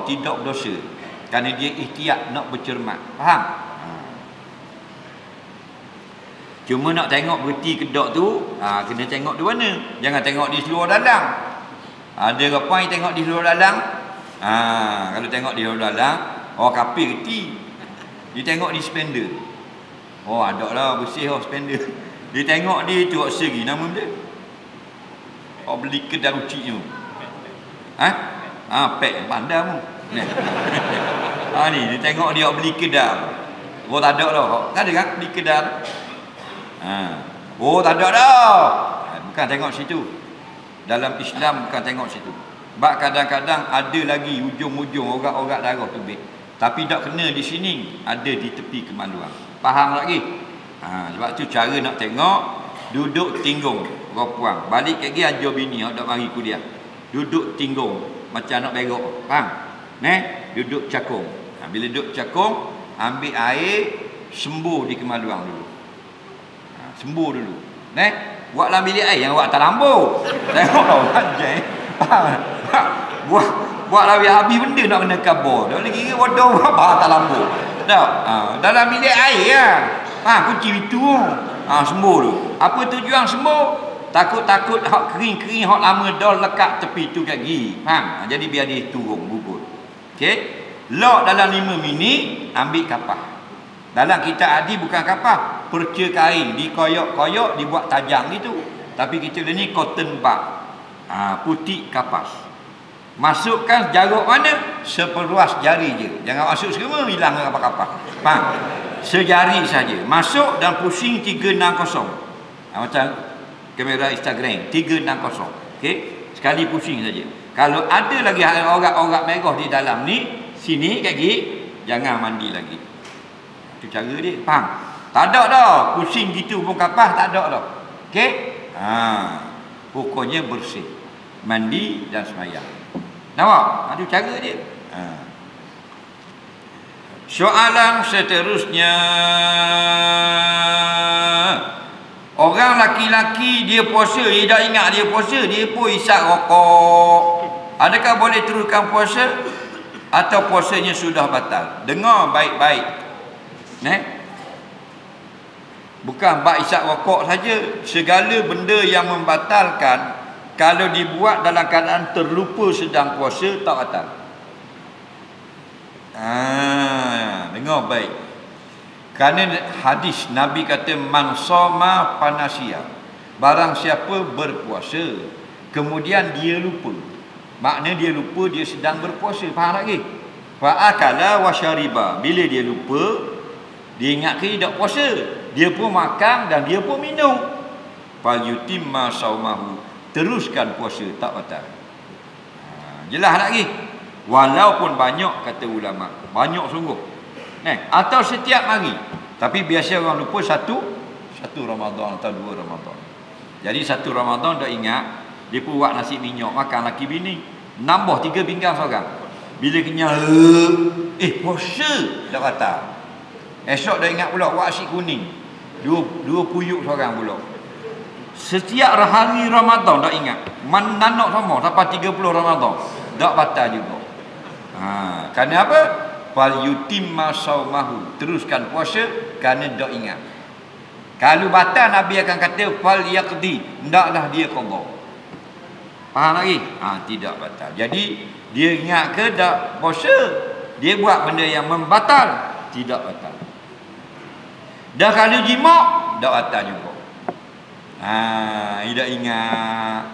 tidak berdosa. Kerana dia ihtiyat nak bercermat. Faham? Cuma nak tengok berhenti kedak tu, kena tengok di mana. Jangan tengok di seluar dalam. Ada apa yang tengok di seluar dalam? Kalau tengok di seluar dalam, kapir reti. Dia tengok di spender. Ada lah bersih spender. Dia tengok dia tu segi nama dia. Beli kedai rucik tu. Pek pandai mu. Ni dia tengok dia beli kedai. Tak ada dah. Tak ada kan beli kedai. Tak ada dah. Bukan tengok situ. Dalam Islam bukan tengok situ. Sebab kadang-kadang ada lagi ujung-ujung orang-orang darah tu baik. Tapi tak kena di sini, ada di tepi kemaluan. Faham lagi? Sebab tu cara nak tengok, duduk tinggung puang. Balik lagi ajar bini tak mari kuliah. Duduk tinggung macam nak berok. Faham? Duduk cakung. Bila duduk cakung, ambil air, sembuh di kemaluan dulu. Sembuh dulu. Buat dalam bilik air, yang buat atas lampu. Tengoklah anjay. Buat lagi habis benda nak kena kabur. Dah lagi kira bodoh apa atas lampu. Dalam bilik air kunci itu. Sembuh tu. Apa tujuan sembuh? Takut-takut hak kering-kering hak lama dah lekat tepi tu lagi. Faham? Jadi biar dia turun bubur. Okey. Lock dalam 5 minit, ambil kapah. Dalam kitab hadis bukan kapah, perca kain dikoyok-koyok dibuat tajam gitu. Tapi kita ni cotton bud. Putih kapas. Masukkan jarak mana? Seperuas jari je. Jangan masuk semua hilang kapah-kapah. Faham? Sejari saja. Masuk dan pusing 360. Macam kamera Instagram 360. Okey? Sekali pusing saja. Kalau ada lagi orang-orang merah di dalam ni, sini kaki, jangan mandi lagi. Itu cara dia. Faham? Tak ada dah. Pusing gitu pun kapah tak ada dah. Okey? Pokoknya bersih. Mandi dan semayang. Nampak? Itu cara dia. Soalan seterusnya. Orang laki-laki dia puasa, dia tak ingat dia puasa, dia pun isap rokok. Adakah boleh teruskan puasa? Atau puasanya sudah batal? Dengar baik-baik. Bukan bab isap rokok saja. Segala benda yang membatalkan, kalau dibuat dalam keadaan terlupa sedang puasa, tak batal. Dengar baik. Kerana hadis Nabi kata man soma panasya. Barang siapa berpuasa kemudian dia lupa. Makna dia lupa dia sedang berpuasa. Faham lagi? Fa akala wa syariba. Bila dia lupa, dia ingat ke dia tak puasa, dia pun makan dan dia pun minum. Fal yutimma saumahu. Teruskan puasa, tak batal. Jelas lagi. Walaupun banyak kata ulama, banyak sungguh. Atau setiap hari. Tapi biasa orang lupa satu Ramadan atau 2 Ramadan. Jadi 1 Ramadan dah ingat, dia pun buat nasi minyak makan laki bini. Nambah 3 pinggan seorang. Bila kenyang, puasa dah batal. Esok dah ingat pula buat asyik kuning. Dua puyuk seorang pula. Setiap hari Ramadan dah ingat. Mana nak sama sampai 30 Ramadan. Tak batal juga. Kerana apa? fal yutimma saumahu, teruskan puasa kerana dak ingat. Kalau batal, Nabi akan kata fal yaqdi, hendaklah dia qada. Faham lagi? Tidak batal. Jadi dia ingat ke tak puasa, dia buat benda yang membatal, tidak batal. Dah kalau jima, tak batal juga. Tidak ingat.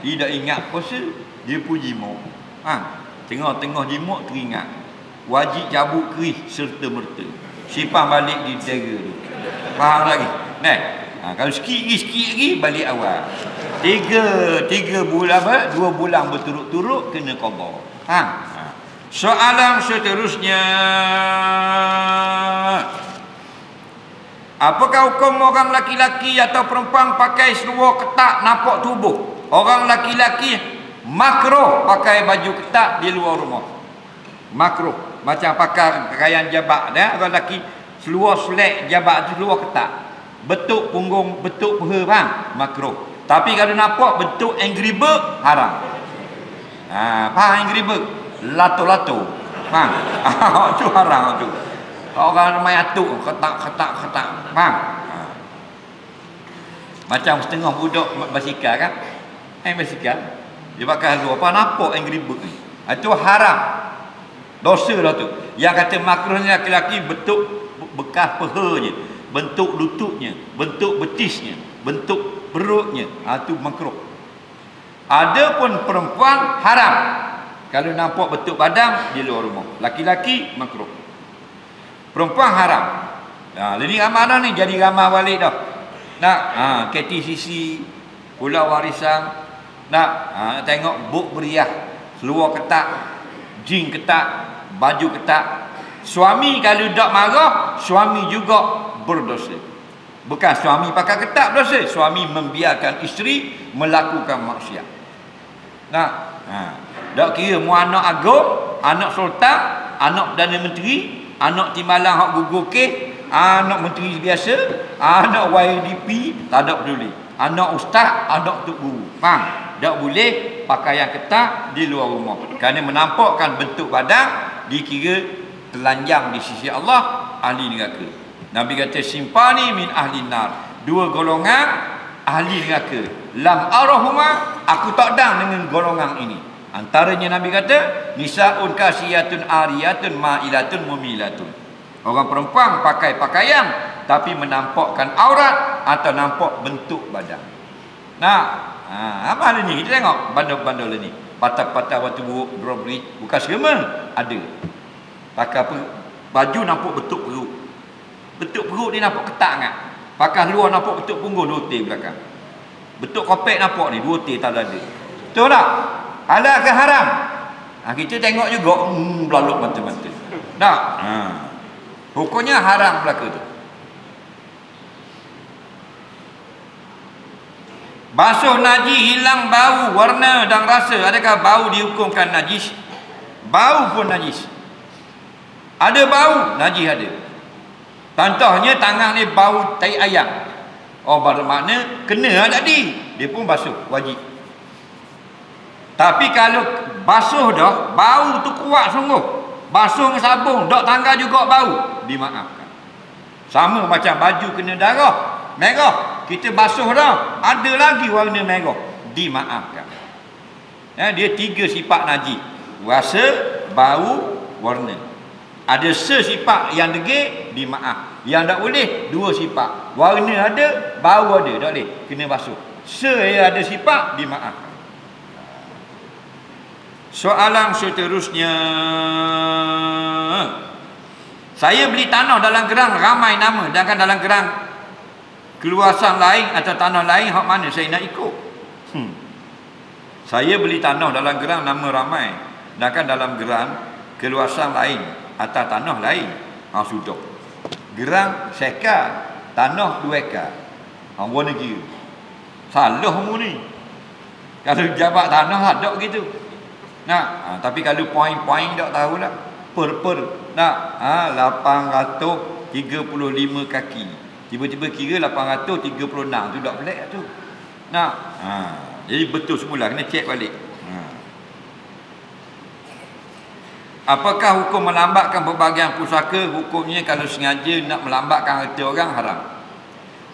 Tidak ingat puasa, dia pun jima. Tengah-tengah jima teringat. Wajib cabut kerih serta merta. Simpan balik di tera tu. Faham lagi? Kalau sikit lagi balik awal. 3 bulan 2 bulan berturut-turut kena qada. Soalan seterusnya, apakah hukum orang laki-laki atau perempuan pakai seluar ketat nampak tubuh? Orang laki-laki makruh pakai baju ketat di luar rumah. Makruh. Macam pakai pakaian jabat dah, orang lelaki seluar selek jabat tu seluar ketat. Bentuk punggung, bentuk peha, bang, makruh. Tapi kalau nampak bentuk Angry Bird, haram. Faham Angry Bird? Lato-lato. Faham? Tu haram tu. Orang main atuk, ketak. Faham? Macam setengah budak basikal kan? Basikal. Dia pakai seluar, apa nampak Angry Bird ni? Itu haram. Dosa lah tu. Yang kata makruh ni laki-laki bentuk bekas pehanya, bentuk lututnya, bentuk betisnya, bentuk perutnya, itu makruh. Adapun perempuan haram kalau nampak bentuk badan di luar rumah. Laki-laki makruh, perempuan haram. Jadi ramai ni jadi ramai balik dah. Nak KTCC, Pulau Warisan, nak tengok buk beriah, seluar ketat, jin ketat, baju ketat. Suami kalau tak marah, suami juga berdosa. Bukan suami pakai ketat berdosa, suami membiarkan isteri melakukan maksiat. Tak kira mu anak agung, anak sultan, anak Perdana Menteri, anak timbalan hak gugur kes, anak menteri biasa, anak YDP, tak ada peduli. Anak ustaz, anak tok guru. Faham? Tak boleh pakaian ketat di luar rumah. Kerana menampakkan bentuk badan, dikira telanjang di sisi Allah, ahli neraka. Nabi kata simpani min ahli nar. 2 golongan ahli neraka. Lam arahuma, aku tak dang dengan golongan ini. Antaranya Nabi kata nisaun kasiyatun ariyatun ma'ilatun mumilatun. Orang perempuan pakai pakaian tapi menampakkan aurat atau nampak bentuk badan. Apa hal ni? Kita tengok bandar-bandar ni. Patah-patah batu buruk, drawbridge, bukan semua ada. Pakai apa? Baju nampak bentuk perut. Bentuk perut ni nampak ketat kan? Pakai luar nampak bentuk punggung 2 teh belakang. Bentuk kopek nampak ni 2 teh tak ada. Betul tak? Halal ke haram? Kita tengok juga belaluk mata-mata. Tak? Hukumnya haram belaka tu. Basuh najis, hilang bau, warna dan rasa. Adakah bau dihukumkan najis? Bau pun najis. Ada bau, najis ada. Contohnya tangan ni bau tai ayam. Bermakna kena tadi, dia pun basuh, wajib. Tapi kalau basuh dah, bau tu kuat sungguh. Basuh dengan sabun, dok tangga juga bau, dimaafkan. Sama macam baju kena darah merah, kita basuh dah, ada lagi warna merah, dimaafkan. Dia 3 sifat najis: rasa, bau, warna. Ada sifat yang degil, dimaaf. Yang tak boleh 2 sifat, warna ada, bau ada, tak boleh, kena basuh. Yang ada sifat, dimaafkan. Soalan seterusnya, saya beli tanah dalam gerang ramai nama, sedangkan dalam gerang keluasan lain atau tanah lain, hak mana saya nak ikut? Saya beli tanah dalam gerang nama ramai, sedangkan dalam gerang keluasan lain atau tanah lain. Sudah. Gerang 1 ekar, tanah 2 ekar. Mana kira? Salah mu ni. Kalau jabat tanah ada gitu. Tapi kalau poin-poin tak tahulah. Per. 835 kaki. Tiba-tiba kira 836. Tu tak pelik tu. Jadi betul semula, kena cek balik. Apakah hukum melambatkan pembagian pusaka? Hukumnya kalau sengaja nak melambatkan harta orang haram.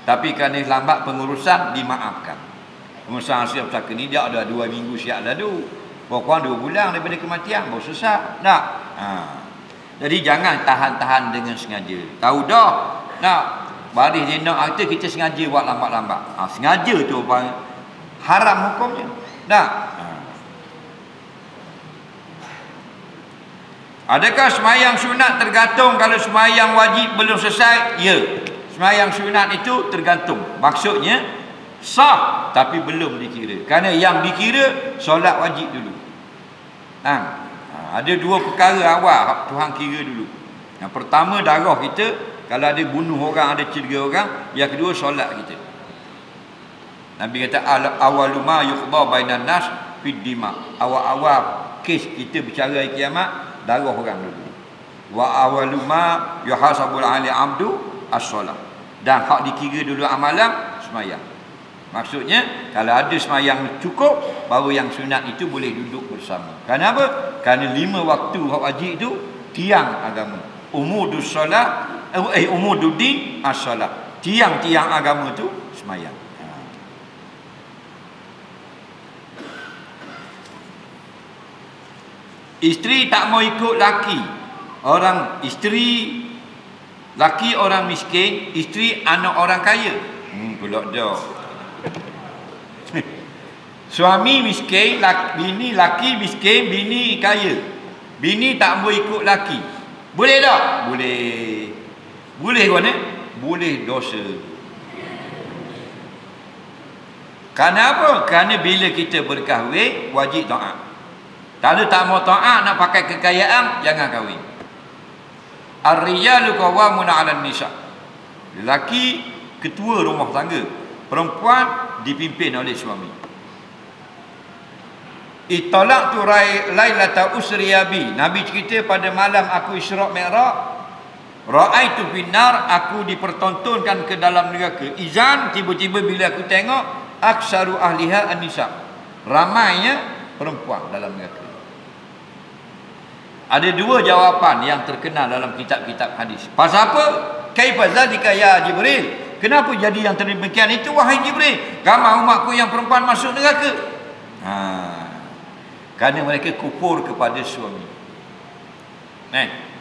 Tapi kerana lambat pengurusan dimaafkan. Pengurusan hasil pusaka ni dia ada 2 minggu siap lalu. Kurang 2 bulan daripada kematian baru selesai. Tak? Jadi jangan tahan-tahan dengan sengaja. Tahu dah nak baris dia nak harta, kita sengaja buat lambat-lambat. Sengaja tu haram hukumnya. Tak? Adakah semayang sunat tergantung kalau semayang wajib belum selesai? Ya. Semayang sunat itu tergantung. Maksudnya sah tapi belum dikira. Kerana yang dikira solat wajib dulu. Ada 2 perkara awal Tuhan kira dulu. Yang pertama darah kita, kalau ada bunuh orang, ada cedera orang. Yang kedua solat kita. Nabi kata awaluma yuqda bainan nas fid dima. Awal-awal kes kita bicara hari kiamat darah orang dulu. Wa awaluma yuhasabul ali abdu as-solah. Dan hak dikira dulu amalan semayang. Maksudnya kalau ada semayang cukup, baru yang sunat itu boleh duduk bersama. Kenapa? Kerana 5 waktu hak wajib itu tiang agama. Umudus solat, umududdin as-solah. Tiang-tiang agama itu semayang. Isteri tak mau ikut laki. Orang isteri laki orang miskin, isteri anak orang kaya. Pulak dah. Suami miskin, bini laki miskin, bini kaya. Bini tak mau ikut laki. Boleh tak? Boleh. Boleh mana? Boleh dosa. Kerana apa? Kerana bila kita berkahwin wajib taat. Kalau tak mau taat nak pakai kekayaan, jangan kahwin. Ar-rijalu qawwamuna 'alan nisa. Lelaki ketua rumah tangga, perempuan dipimpin oleh suami. Italaqtu lailata usriya bi. Nabi cerita pada malam aku Isra' Mi'raj, ra'aitu finnar, aku dipertontonkan ke dalam neraka. Izan, tiba-tiba bila aku tengok aksaru ahliha an-nisa. Ramainya perempuan dalam neraka. Ada 2 jawapan yang terkenal dalam kitab-kitab hadis. Pasal apa? Kaifa zalika ya Jibril? Kenapa jadi yang demikian itu wahai Jibril? Ramai umatku yang perempuan masuk neraka. Kerana mereka kufur kepada suami.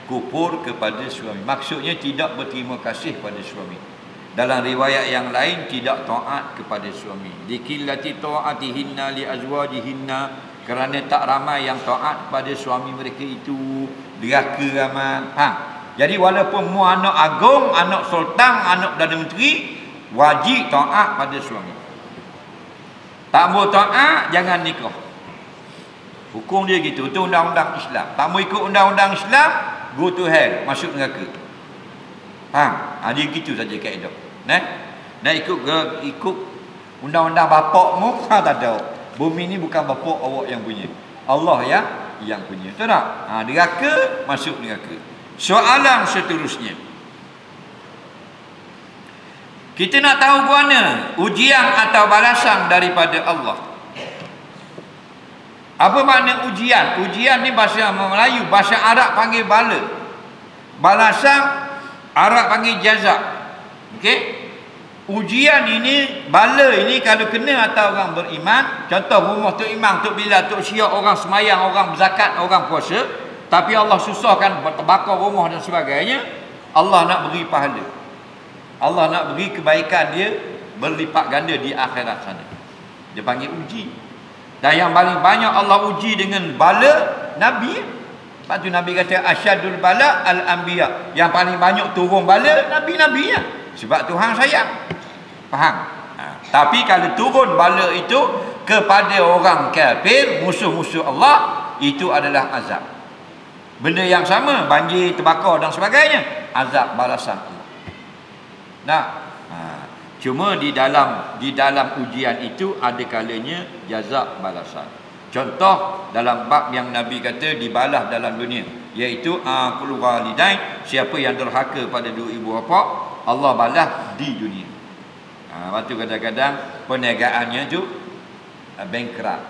Kufur kepada suami. Maksudnya tidak berterima kasih pada suami. Dalam riwayat yang lain tidak taat kepada suami. Dikillati ta'atihinna li azwajihinna, kerana tak ramai yang taat pada suami mereka itu. Deraka ramai. Jadi walaupun mu anak agung, anak sultan, anak Perdana Menteri, wajib taat pada suami. Tak mau taat, jangan nikah. Hukum dia gitu. Itu undang-undang Islam. Tak mau ikut undang-undang Islam, go to hell, masuk neraka. Dia gitu saja kaedah. Nak ikut undang-undang bapakmu, tak ada. Bumi ni bukan bapak awak yang punya. Allah yang punya. Betul tak? Neraka, masuk neraka. Soalan seterusnya. Kita nak tahu mana ujian atau balasan daripada Allah. Apa makna ujian? Ujian ni bahasa Melayu, bahasa Arab panggil bala. Balasan Arab panggil jazak. Okey? Ujian ini, bala ini kalau kena atas orang beriman, contoh rumah Tok Imam, Tok Bilal, Tok Syiah, orang semayang, orang berzakat, orang puasa, tapi Allah susahkan terbakar rumah dan sebagainya, Allah nak beri pahala. Allah nak beri kebaikan dia berlipat ganda di akhirat sana. Dia panggil uji. Dan yang paling banyak Allah uji dengan bala Nabi. Lepas tu Nabi kata asyadul bala al-anbiya. Yang paling banyak turun bala Nabi-Nabi ya. Sebab Tuhan sayang. Faham? Tapi kalau turun bala itu kepada orang kafir, musuh-musuh Allah, itu adalah azab. Benda yang sama, banjir, terbakar dan sebagainya, azab balasan Allah. Cuma di dalam ujian itu ada kalanya jazak balasan. Contoh dalam bab yang Nabi kata dibalas dalam dunia, iaitu aqul walidain, siapa yang derhaka pada dua ibu bapa, Allah balas di dunia. Waktu kadang-kadang perniagaannya tu bankrupt.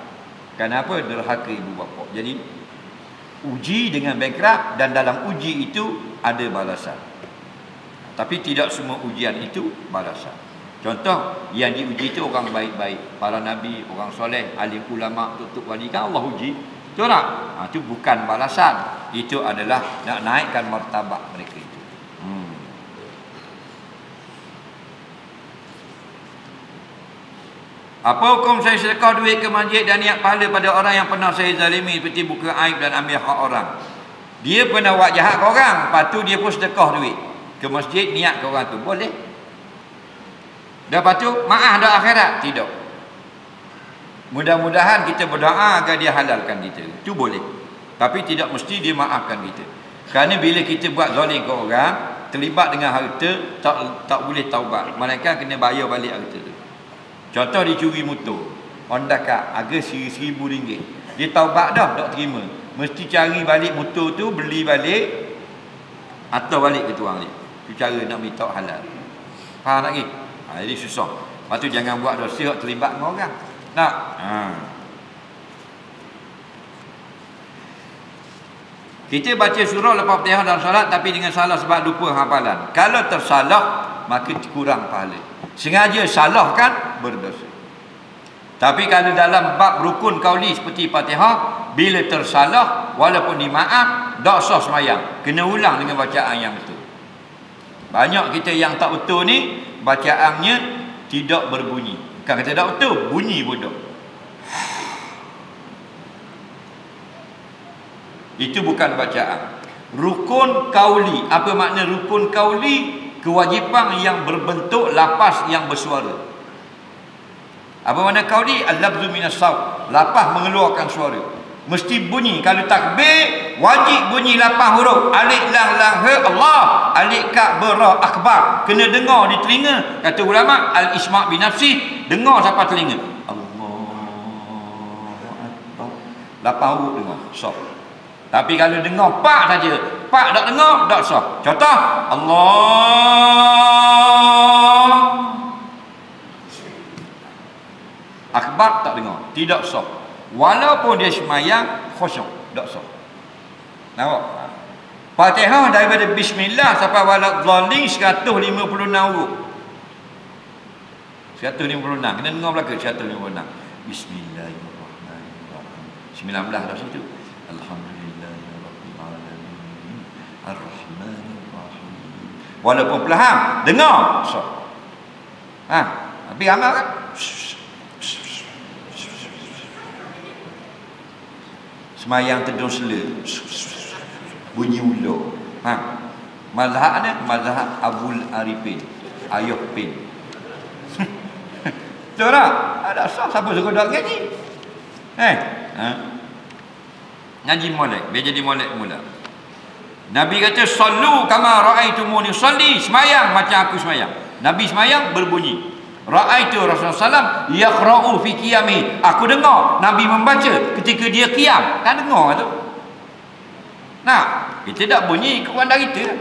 Kenapa? Derhaka ibu bapa. Jadi uji dengan bankrupt, dan dalam uji itu ada balasan. Tapi tidak semua ujian itu balasan. Contoh, yang diuji itu orang baik-baik, para nabi, orang soleh, alim ulama, tutup wali, kan Allah uji. Betul tak? Itu bukan balasan. Itu adalah nak naikkan martabat mereka itu. Apa hukum saya sedekah duit ke masjid dan niat pahala pada orang yang pernah saya zalimi, seperti buka aib dan ambil hak orang? Dia pernah buat jahat ke orang, lepas tu dia pun sedekah duit ke masjid, niat ke orang tu, boleh. Dan lepas tu maaf dah akhirat? Tidak. Mudah-mudahan kita berdoa agar dia halalkan kita, itu boleh. Tapi tidak mesti dia maafkan kita. Kerana bila kita buat zalim ke orang, terlibat dengan harta, tak boleh taubat, melainkan kena bayar balik harta tu. Contoh, dia curi motor Honda Car harga RM1,000, dia taubat dah, tak terima, mesti cari balik motor tu, beli balik atau balik ke tuang dia. Itu cara nak minta halal. Faham tak lagi? Jadi susah. Lepas tu jangan buat dosa terlibat dengan orang. Nak? Kita baca surah lepas Fatihah dalam solat tapi dengan salah sebab lupa hafalan. Kalau tersalah, maka kurang pahala. Sengaja salahkan, berdosa. Tapi kalau dalam bab rukun kauli seperti Fatihah, bila tersalah, walaupun dimaaf, tak sah semayang. Kena ulang dengan bacaan yang betul. Banyak kita yang tak betul ni, bacaannya tidak berbunyi. Bukan kata tak betul, bunyi bodoh. Itu bukan bacaan. Rukun kauli. Apa makna rukun kauli? Kewajipan yang berbentuk lafaz yang bersuara. Apa makna kauli? Al-lafzu minas saut. Lafaz mengeluarkan suara. Mesti bunyi. Kalau takbir, wajib bunyi 8 huruf. Alif lam lam ha Allah, alif ka bara akbar. Kena dengar di telinga. Kata ulama, al-isma' bi nafsi, dengar sampai telinga. Allah akbar. 8 huruf dengar. Sah. Tapi kalau dengar pak saja, pak tak dengar, tak sah. Contoh, Allah akbar tak dengar, tidak sah. Walaupun dia semayang khusyuk, tak sah. Nampak? Fatihah daripada bismillah sampai waladhdallin 156 huruf. 156. Kena dengar belaka 156. Bismillahirrahmanirrahim. 19 dah situ. Alhamdulillahirabbil alamin. Ar-Rahmanir-Rahim. Walaupun perlahan, dengar. Sah. Tapi amal kan? Semayang teduh sela, bunyi ulo. Mazhab ni mazhab Abul Arifin, Ayuh Pin. Betul tak? Ada sah siapa suruh dak ngaji? Ngaji molek, biar jadi molek mula. Nabi kata sallu kama raaitumuni usalli, semayang macam aku semayang. Nabi semayang berbunyi. Ra'aitu Rasulullah SAW yaqra'u fi qiyami. Aku dengar Nabi membaca ketika dia qiyam. Kan dengar tu. Nah, kita tak bunyi ikut pandang kita.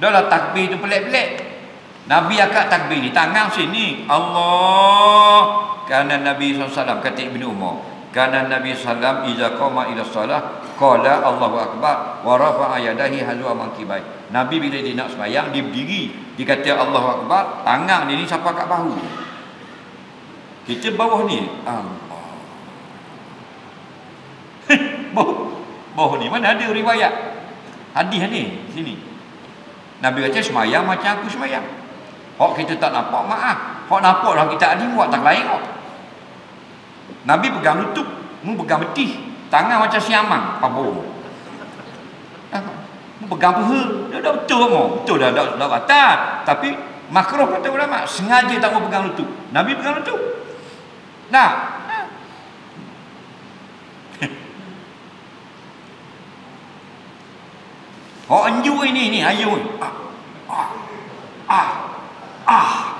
Dahlah takbir tu pelik-pelik. Nabi akak takbir ni tangan sini. Allah. Kerana Nabi SAW kata Ibnu Umar, kerana Nabi SAW iza qama ila salah qala Allahu akbar wa rafa'a yadahi hazwa mankibai. Nabi bila dia nak sembahyang, dia berdiri, dia kata Allahu akbar, tangan dia ni sampai kat bahu. Kita bawah ni Allah. bawah ni mana ada riwayat hadis ni sini. Nabi kata sembahyang macam aku sembahyang. Hak kita tak nampak, maaf. Hak nampak dah kita adil buat tak lain kok. Nabi pegang lutut, mu pegang betih, tangan macam siamang, pabung. Mu pegang peha, dah betul mu. Betul dah batal. Tapi makruh kata ulama, sengaja tak mau pegang lutut. Nabi pegang lutut. Nah. Oh anju ini ayu.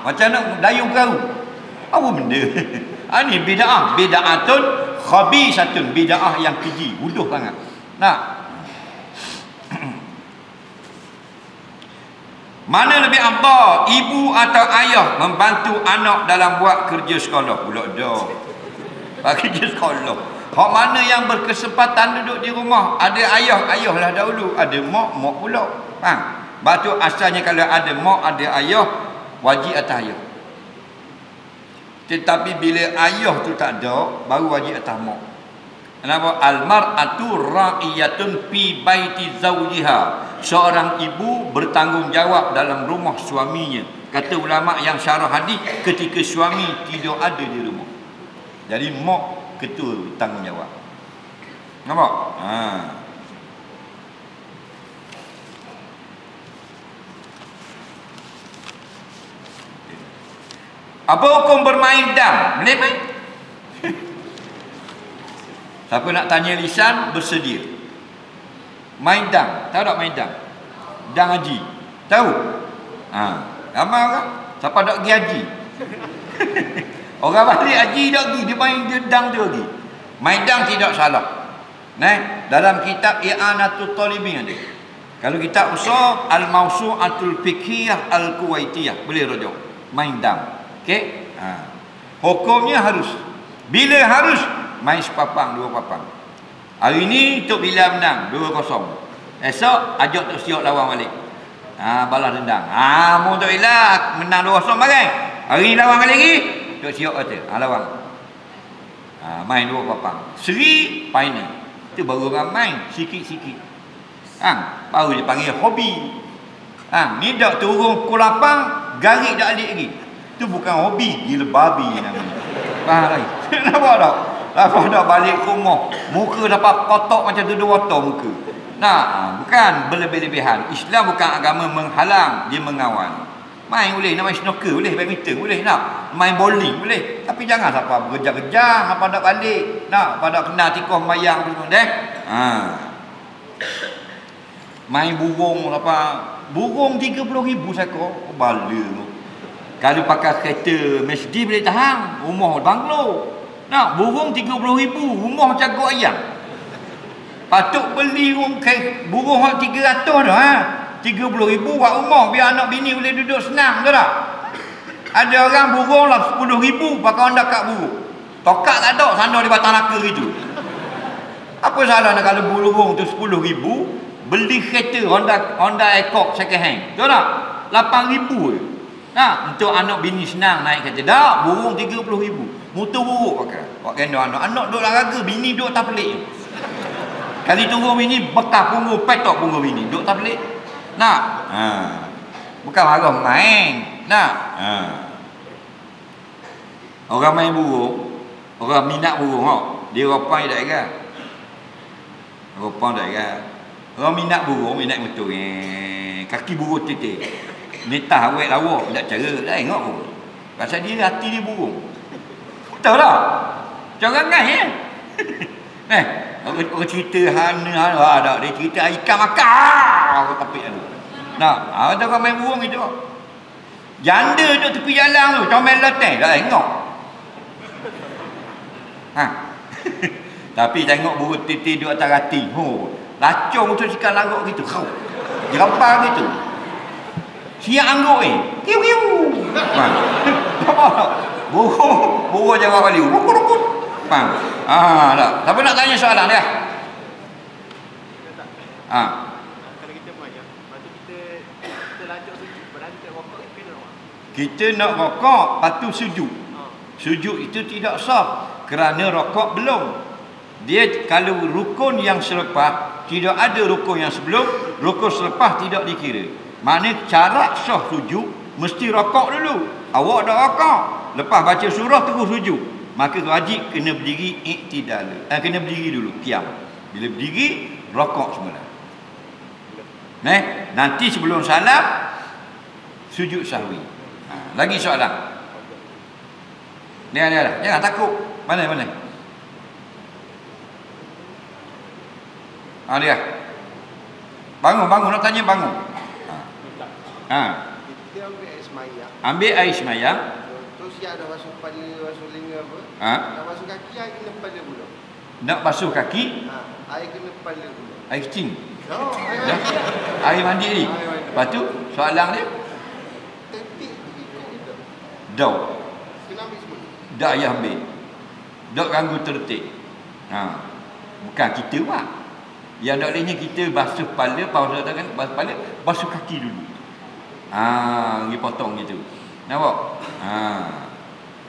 Macam nak dayung perahu. Apa benda? Ini bid'ah, bid'atun khabisatun, bid'ah yang keji, bodoh sangat. Nah. Mana lebih afdal, ibu atau ayah membantu anak dalam buat kerja sekolah? Pula dah. Kerja sekolah. Hak mana yang berkesempatan duduk di rumah, ada ayah, ayah lah dahulu, ada mak, mak pula. Faham? Sebab tu asalnya kalau ada mak, ada ayah, wajib atas ayah. Tetapi bila ayah tu tak ada, baru wajib atas mak. Kenapa? Al-mar'atu ra'iyatun fi baiti zawjiha. Seorang ibu bertanggungjawab dalam rumah suaminya. Kata ulama yang syarah hadis, ketika suami tidak ada di rumah. Jadi mak ketua tanggungjawab. Nampak? Apa hukum bermain dam? Boleh main? Siapa nak tanya lisan, bersedia. Main dam. Tahu tak main dam? Dam haji. Tahu? Ramai orang. Siapa tak pergi haji? Orang balik haji tak pergi, dia main dam tu lagi. Main dam tidak salah. Dalam kitab I'anatul Talibin ada. Kalau kitab usul Al-Mawsu'atul Fiqhiyah Al-Kuwaitiyah, boleh rujuk. Main dam. Okey? Hukumnya harus. Bila harus? Main sepapang, 2 papang. Hari ni Tok Bila menang 2-0. Esok ajak Tok Siok lawan balik. Balas dendam. Mu Tok Bila menang 2-0 bagai. Hari ni lawan balik lagi. Tok Siok kata, lawan. Main 2 papang. Seri final. Itu baru orang main sikit-sikit. Baru dia panggil hobi. Ni dak turun pukul 8, garik dak alik lagi. Itu bukan hobi, gila babi namanya. Faham lagi? Nampak tak? Lepas dah balik rumah, muka dapat kotak macam tu 2 water muka. Bukan berlebih-lebihan. Islam bukan agama menghalang, dia mengawal. Main boleh, nak main snooker boleh, badminton boleh, nak main bowling boleh. Tapi jangan siapa berkejar-kejar, apa nak balik, pada kena tikah mayang tu deh. Main burung apa? Burung 30,000 sekor, bala tu. Kalau pakai kereta Mercedes boleh tahan, rumah banglo. Burung 30,000, rumah macam gok ayam. Patut beli burung 300 dah. 30,000 buat rumah biar anak bini boleh duduk senang, betul tak? Ada orang burung lah 10,000 pakai Honda kat burung. Tokak tak ada, sana di batang naka gitu. Apa salahnya kalau burung tu 10,000, beli kereta Honda Accord second hand, betul tak? 8,000 je. Untuk anak bini senang naik kereta. Tak, burung 30,000. Motor buruk pakai. Buat gendong anak duduk olahraga, bini duduk tak pelik. Kali turun bini bekas punggung, petok punggung bini, duduk tak pelik. Bukan marah main. Orang main burung, orang minat burung, dia ropai tak kan? Ropai tak kan? Orang minat burung, minat motor, kaki burung titik. Nitah awet lawa, tak cara, dah tengok pun. Pasal dia hati dia burung. Betul tak? Jangan ngai orang cerita hana ada, dia cerita ikan makan tapi ada orang main burung itu. Janda duduk tepi jalan tu, comel latih, dah tengok. Tapi tengok burung titik duduk atas rati. Lacong tu sikap larut gitu. Jerapar gitu. Siap angguk kiu-kiu. Burung jangan balik. Rukut-rukut. Faham? Tak. Siapa nak tanya soalan dia? Kalau kita main, lepas tu kita lanjut sujud, berada kat rokok ni kena tak? Kita nak rokok, patu sujud. Sujud itu tidak sah kerana rokok belum. Dia kalau rukun yang selepas, tidak ada rukun yang sebelum, rukun selepas tidak dikira. Maknanya cara sah sujud mesti rokok dulu. Awak dah rokok, lepas baca surah terus sujud, maka wajib kena berdiri iktidal. Kena berdiri dulu, qiyam. Bila berdiri, rokok semula. Nanti sebelum salam sujud sahwi. Lagi soalan. Dia. Jangan takut. Mana? Dia. Bangun nak tanya bangun. Kita ambil air semayang. Ambil air semayang. Terus dia ada basuh kepala, basuh lengan apa? Nak basuh kaki, air kena kepala pula. Nak basuh kaki? Air kena kepala pula. Air kecing? Air mandi ni. Lepas tu, soalan dia? Tetik kita. Dau. Kena ambil semua. Tak payah ambil. Tak ganggu tertib. Bukan kita buat. Yang tak bolehnya kita basuh kepala, basuh tangan, basuh kepala, basuh kaki dulu. Dia potong gitu. Nampak?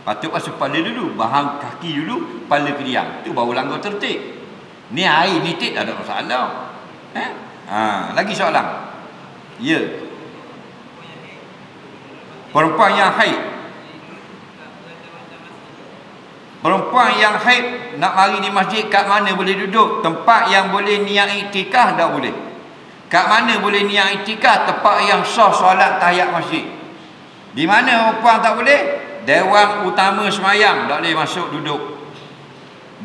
Patut basuh kepala dulu, bahang kaki dulu, kepala kediam. Itu baru langgar tertib. Ni air nitik tak ada masalah. Lagi soalan. Ya. Perempuan yang haid. Perempuan yang haid nak mari di masjid, kat mana boleh duduk? Tempat yang boleh niat iktikaf tak boleh. Kat mana boleh niat iktikaf? Tempat yang sah solat tahiyat masjid. Di mana perempuan tak boleh? Dewan utama semayang tak boleh masuk duduk.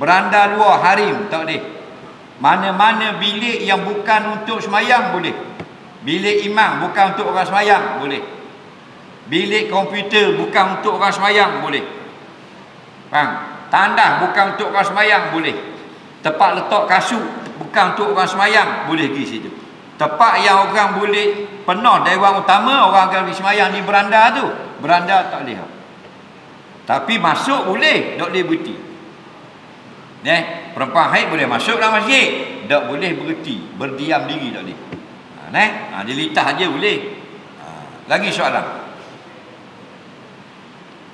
Beranda luar harim tak boleh. Mana-mana bilik yang bukan untuk semayang boleh. Bilik imam bukan untuk orang semayang boleh. Bilik komputer bukan untuk orang semayang boleh. Faham? Tandas bukan untuk orang semayang boleh. Tempat letak kasut bukan untuk orang semayang boleh pergi situ. Tempat yang orang boleh penuh dewan utama, orang akan pergi semayang di beranda tu, beranda tak boleh. Tapi masuk boleh, tak boleh berhenti. Perempuan haid boleh masuk dalam masjid, tak boleh berhenti, berdiam diri tak boleh. Dia litah aja boleh. Lagi soalan.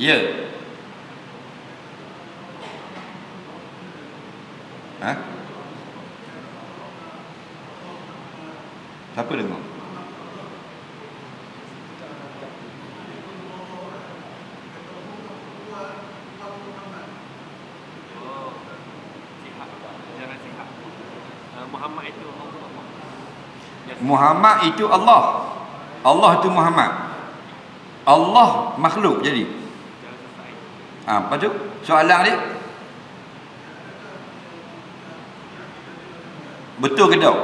Ya. Siapa dengar? Muhammad itu Allah. Allah itu Muhammad. Allah makhluk jadi. Apa tu? Soalan dia. Betul ke tak?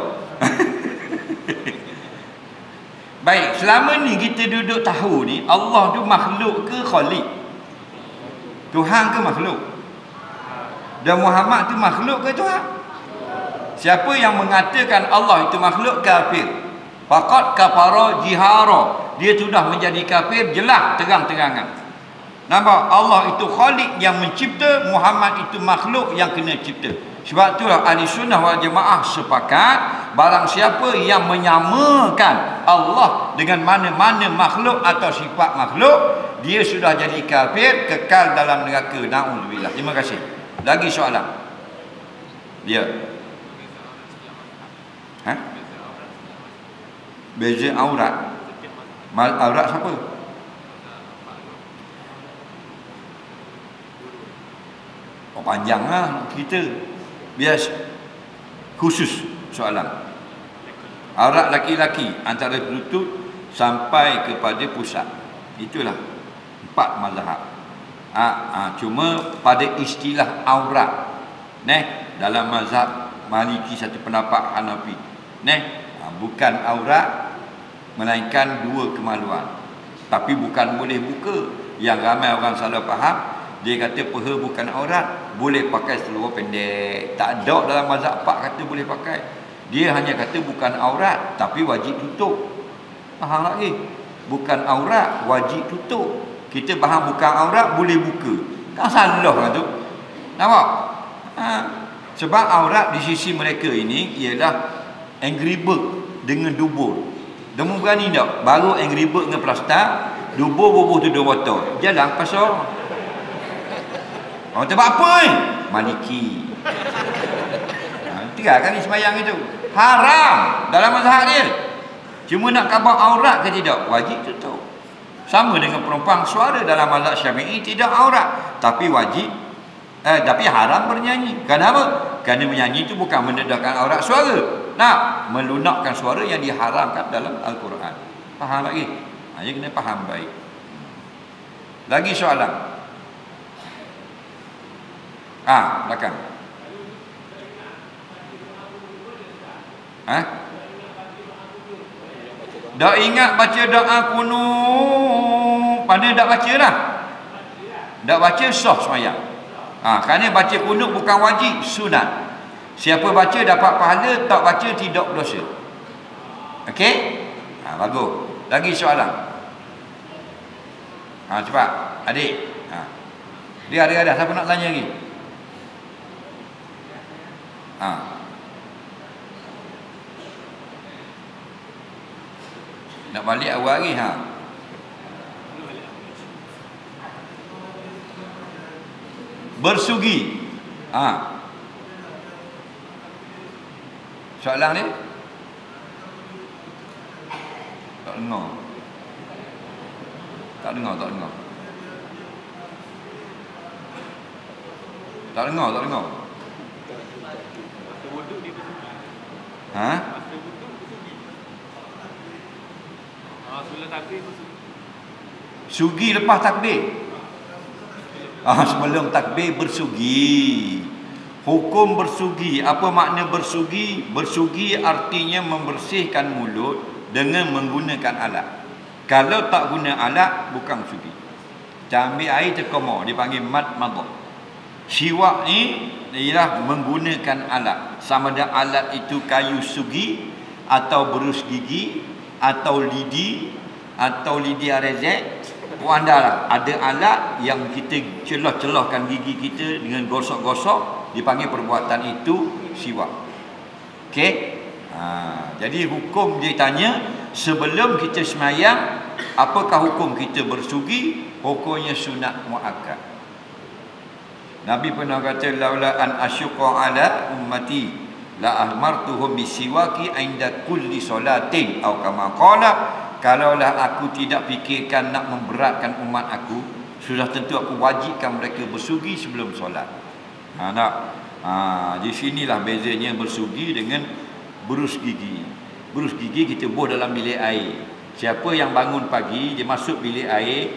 Baik, selama ni kita duduk tahu ni Allah tu makhluk ke khaliq? Tuhan ke makhluk? Dan Muhammad tu makhluk ke Tuhan? Siapa yang mengatakan Allah itu makhluk, kafir. Faqad kafara jihara. Dia sudah menjadi kafir jelas terang-terangan. Nampak? Allah itu khaliq yang mencipta, Muhammad itu makhluk yang kena cipta. Sebab itulah ahli sunnah wal jamaah sepakat, barang siapa yang menyamakan Allah dengan mana-mana makhluk atau sifat makhluk, dia sudah jadi kafir, kekal dalam neraka. Na'udzubillah. Terima kasih. Lagi soalan. Dia. Beza aurat. Aurat siapa? Panjang lah kita. Biar khusus soalan. Aurat laki-laki antara lutut sampai kepada pusat. Itulah 4 mazhab. Cuma pada istilah aurat, dalam mazhab Maliki satu pendapat Hanafi, bukan aurat melainkan 2 kemaluan. Tapi bukan boleh buka. Yang ramai orang salah faham, dia kata peha bukan aurat, boleh pakai seluar pendek. Tak ada dalam mazhab Pak kata boleh pakai. Dia hanya kata bukan aurat tapi wajib tutup. Faham lagi? Bukan aurat, wajib tutup. Kita faham bukan aurat, boleh buka. Kan salah lah tu. Nampak? Sebab aurat di sisi mereka ini ialah Angry Bird dengan dubur. Demu berani tak? Baru Angry Bird dengan plastik, dubur bubuh tu 2 botol. Jalan pasal. Orang tu buat apa ni? Maliki. Tiga kali semayang itu. Haram dalam mazhab dia. Cuma nak khabar aurat ke tidak? Wajib tutup. Sama dengan perempuan, suara dalam mazhab Syafi'i tidak aurat, tapi wajib. Tapi haram bernyanyi. Kenapa? Kerana menyanyi itu bukan mendedahkan aurat suara. Nak melunakkan suara yang diharamkan dalam Al-Quran. Faham lagi? Dia kena faham baik. Lagi soalan. Belakang. Dah ingat baca doa kunut. Pada dah baca dah. Dah baca sah semayang. Kerana baca kunut bukan wajib, sunat. Siapa baca dapat pahala, tak baca tidak berdosa. Okey? Bagus. Lagi soalan. Cepat. Adik. Dia ada. Siapa nak tanya lagi? Nak balik awal lagi Bersugi. Soalan ni tak dengar. Tak dengar. Tak dengar. Masa wuduk dia bersugi. Ha? Masa wuduk bersugi. Sebelum takbir bersugi. Sugi lepas takbir. Sebelum takbir bersugi. Hukum bersugi. Apa makna bersugi? Bersugi artinya membersihkan mulut dengan menggunakan alat. Kalau tak guna alat, bukan sugi. Kita ambil air terkemar, dipanggil madmadah. Siwak ni ialah menggunakan alat. Sama ada alat itu kayu sugi, atau berus gigi, atau lidi, atau lidi rezek. Andalah ada alat yang kita celah-celahkan gigi kita dengan gosok-gosok, dipanggil perbuatan itu siwak. Okey? Jadi hukum dia tanya, sebelum kita semayang, apakah hukum kita bersugi? Hukumnya sunat muakkad. Nabi pernah kata, laula an asyqa ala ummati la ahmartuhum bisiwaki inda kulli salatin, atau kama qala, kalaulah aku tidak fikirkan nak memberatkan umat aku, sudah tentu aku wajibkan mereka bersugi sebelum solat. Di sinilah bezanya bersugi dengan berus gigi. Berus gigi kita buh dalam bilik air. Siapa yang bangun pagi, dia masuk bilik air,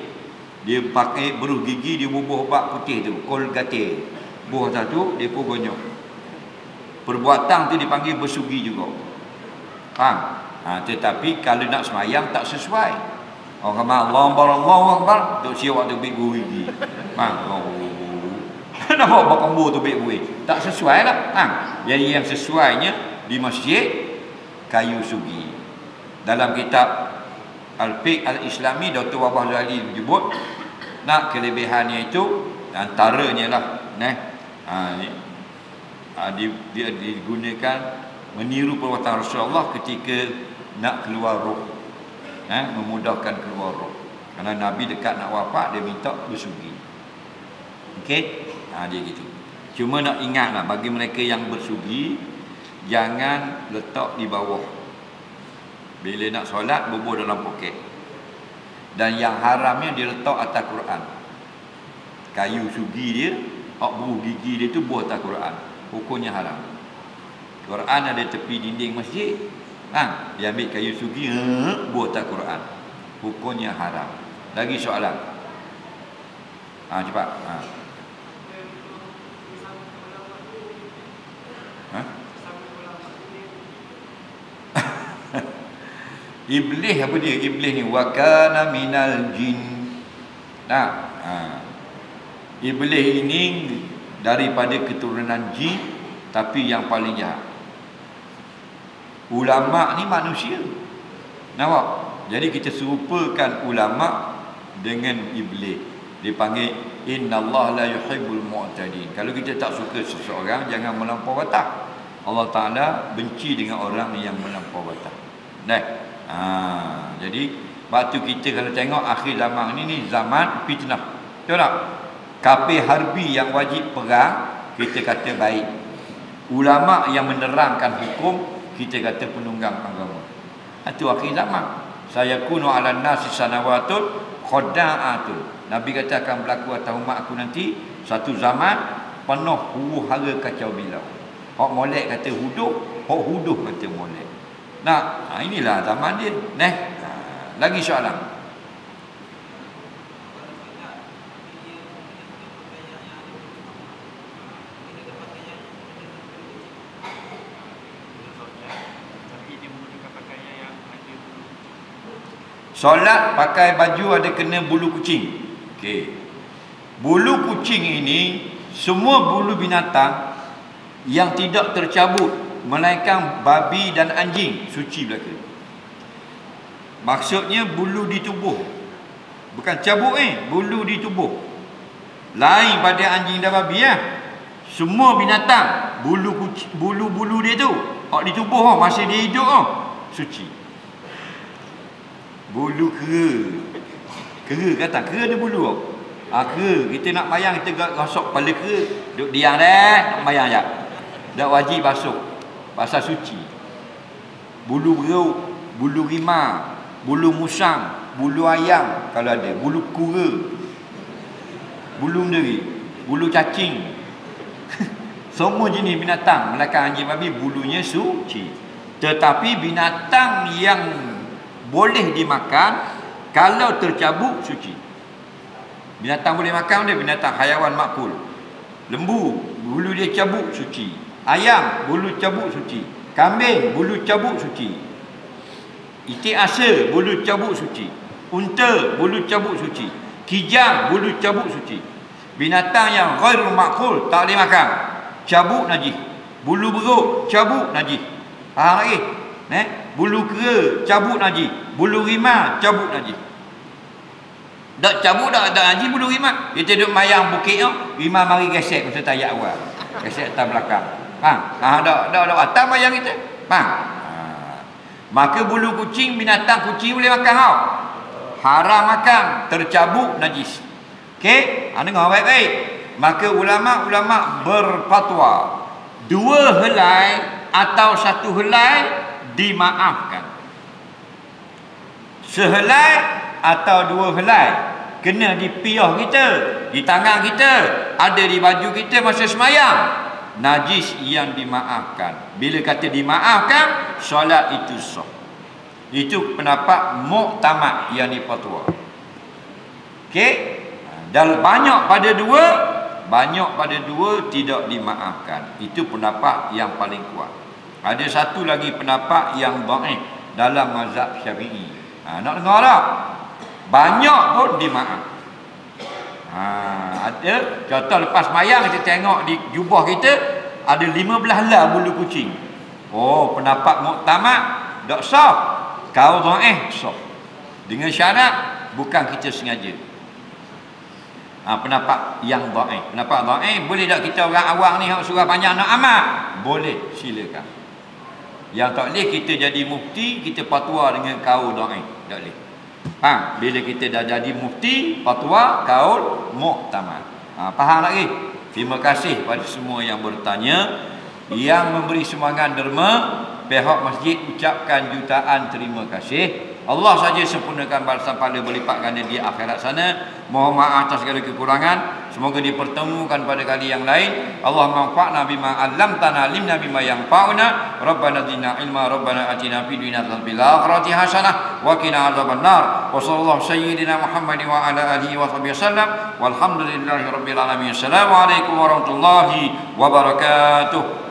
dia pakai berus gigi, dia bubuh obat putih tu, Colgate. Buah satu, dia pun gonyok. Perbuatan tu dipanggil bersugi juga. Faham? Tetapi kalau nak semayang tak sesuai. Orang kata Allahu Akbar, tok siap waktu beg gigi. Nampak bakambur tu beg buih. Tak sesuai lah. Jadi yang sesuainya di masjid kayu sugi. Dalam kitab Al-Fiqh Al-Islami, Dr. Wahbah Zali menyebut, nak kelebihannya itu antaranya lah, dia digunakan meniru perbuatan Rasulullah ketika nak keluar roh, memudahkan keluar roh. Kerana Nabi dekat nak wafat, dia minta bersugi. Okey, dia gitu. Cuma nak ingatlah, bagi mereka yang bersugi, jangan letak di bawah. Bila nak solat, bubuh dalam poket. Dan yang haramnya dia letak atas Quran. Kayu sugi dia, buah gigi dia tu buah atas Quran. Hukumnya haram. Quran ada tepi dinding masjid, dia ambil kayu sugi, buah atas Quran. Hukumnya haram. Lagi soalan? Cepat. Iblis apa dia? Iblis ni wakana minal jin. Iblis ini daripada keturunan jin, tapi yang paling jahat. Ulama ni manusia. Nampak? Jadi kita serupakan ulama dengan iblis. Dipanggil innallaha la yuhibbul mu'tadin. Kalau kita tak suka seseorang, jangan melampau batas. Allah Taala benci dengan orang yang melampau batas. Jadi waktu kita kalau tengok akhir zaman ni zaman fitnah. Betul tak? Kafir harbi yang wajib perang, kita kata baik. Ulama yang menerangkan hukum, kita kata penunggang agama. Itu akhir zaman. Sayakunu 'alan nasi sanawatun khoda'atun. Nabi kata akan berlaku atas umat aku nanti satu zaman penuh huru-hara kacau bilau. Hak molek kata huduh, hak huduh kata molek. Inilah zaman dia. Lagi soalan? Solat pakai baju ada kena bulu kucing. Okey. Bulu kucing ini semua bulu binatang yang tidak tercabut, melainkan babi dan anjing, suci belaka. Maksudnya bulu di tubuh. Bukan cabut bulu di tubuh. Lain pada anjing dan babi Semua binatang bulu-bulu dia tu di tubuh masa dia hidup suci. Bulu kera kata kera ada bulu kera kita nak mayang kita gosok kepala kera duduk diam dah nak mayang jap. Tak wajib basuh pasal suci. Bulu beruk, bulu rimau, bulu musang, bulu ayam kalau ada, bulu kura, bulu menderi, bulu cacing. Semua jenis binatang melainkan anjing babi bulunya suci. Tetapi binatang yang boleh dimakan kalau tercabuk suci. Binatang boleh makan dia binatang hayawan makul. Lembu bulu dia cabuk suci. Ayam bulu cabuk suci. Kambing bulu cabuk suci. Itik asa bulu cabuk suci. Unta bulu cabuk suci. Kijang bulu cabuk suci. Binatang yang ghairul makul tak boleh makan, cabuk najis. Bulu beruk cabuk najis. Faham lagi? Bulu kera cabuk najis. Bulu rimau cabuk najis. Dak cabuk dak najis bulu rimau. Kita duduk mayang bukit rimau mari gesek masa tayak awal. Gesek atas belakang. Dak atas mayang kita. Maka bulu kucing, binatang kucing boleh makan haram makan, tercabuk najis. Okey, dengar baik-baik. Maka ulama-ulama berfatwa 2 helai atau 1 helai dimaafkan. Sehelai atau 2 helai kena di piah kita, di tangan kita, ada di baju kita masa semayang. Najis yang dimaafkan. Bila kata dimaafkan, solat itu sah. Itu pendapat muktamad yang difatwa. Okey? Dan banyak pada dua tidak dimaafkan. Itu pendapat yang paling kuat. Ada satu lagi pendapat yang dhaif dalam mazhab Syafi'i. Nak dengar tak? Banyak pun dimaaf. Ada contoh lepas mayang kita tengok di jubah kita ada 15 helai bulu kucing. Pendapat muktamad tak sah. Kau dhaif sah. Dengan syarat bukan kita sengaja. Pendapat yang dhaif. Pendapat dhaif boleh tak kita orang awam ni hak surah panjang nak amal? Boleh, silakan. Yang tak boleh kita jadi mufti, kita fatwa dengan kaul dhaif. Tak boleh. Bila kita dah jadi mufti, fatwa kaul muktamad. Faham lagi? Terima kasih pada semua yang bertanya, yang memberi sumbangan derma. Pihak masjid ucapkan jutaan terima kasih. Allah saja sempurnakan balasan pahala berlipat ganda di akhirat sana. Mohon maaf atas segala kekurangan. Semoga dipertemukan pada kali yang lain. Allah manfa'na bima 'allamtana, alimna bima yanfa'una. Rabbana zidna ilma, Rabbana atina fid dunya hasanah fil akhirati hasanah wa qina adzabannar. Wa sallallahu sayyidina Muhammadin wa ala alihi wa sahbihi wasallam. Walhamdulillahirabbil alamin. Assalamualaikum warahmatullahi wabarakatuh.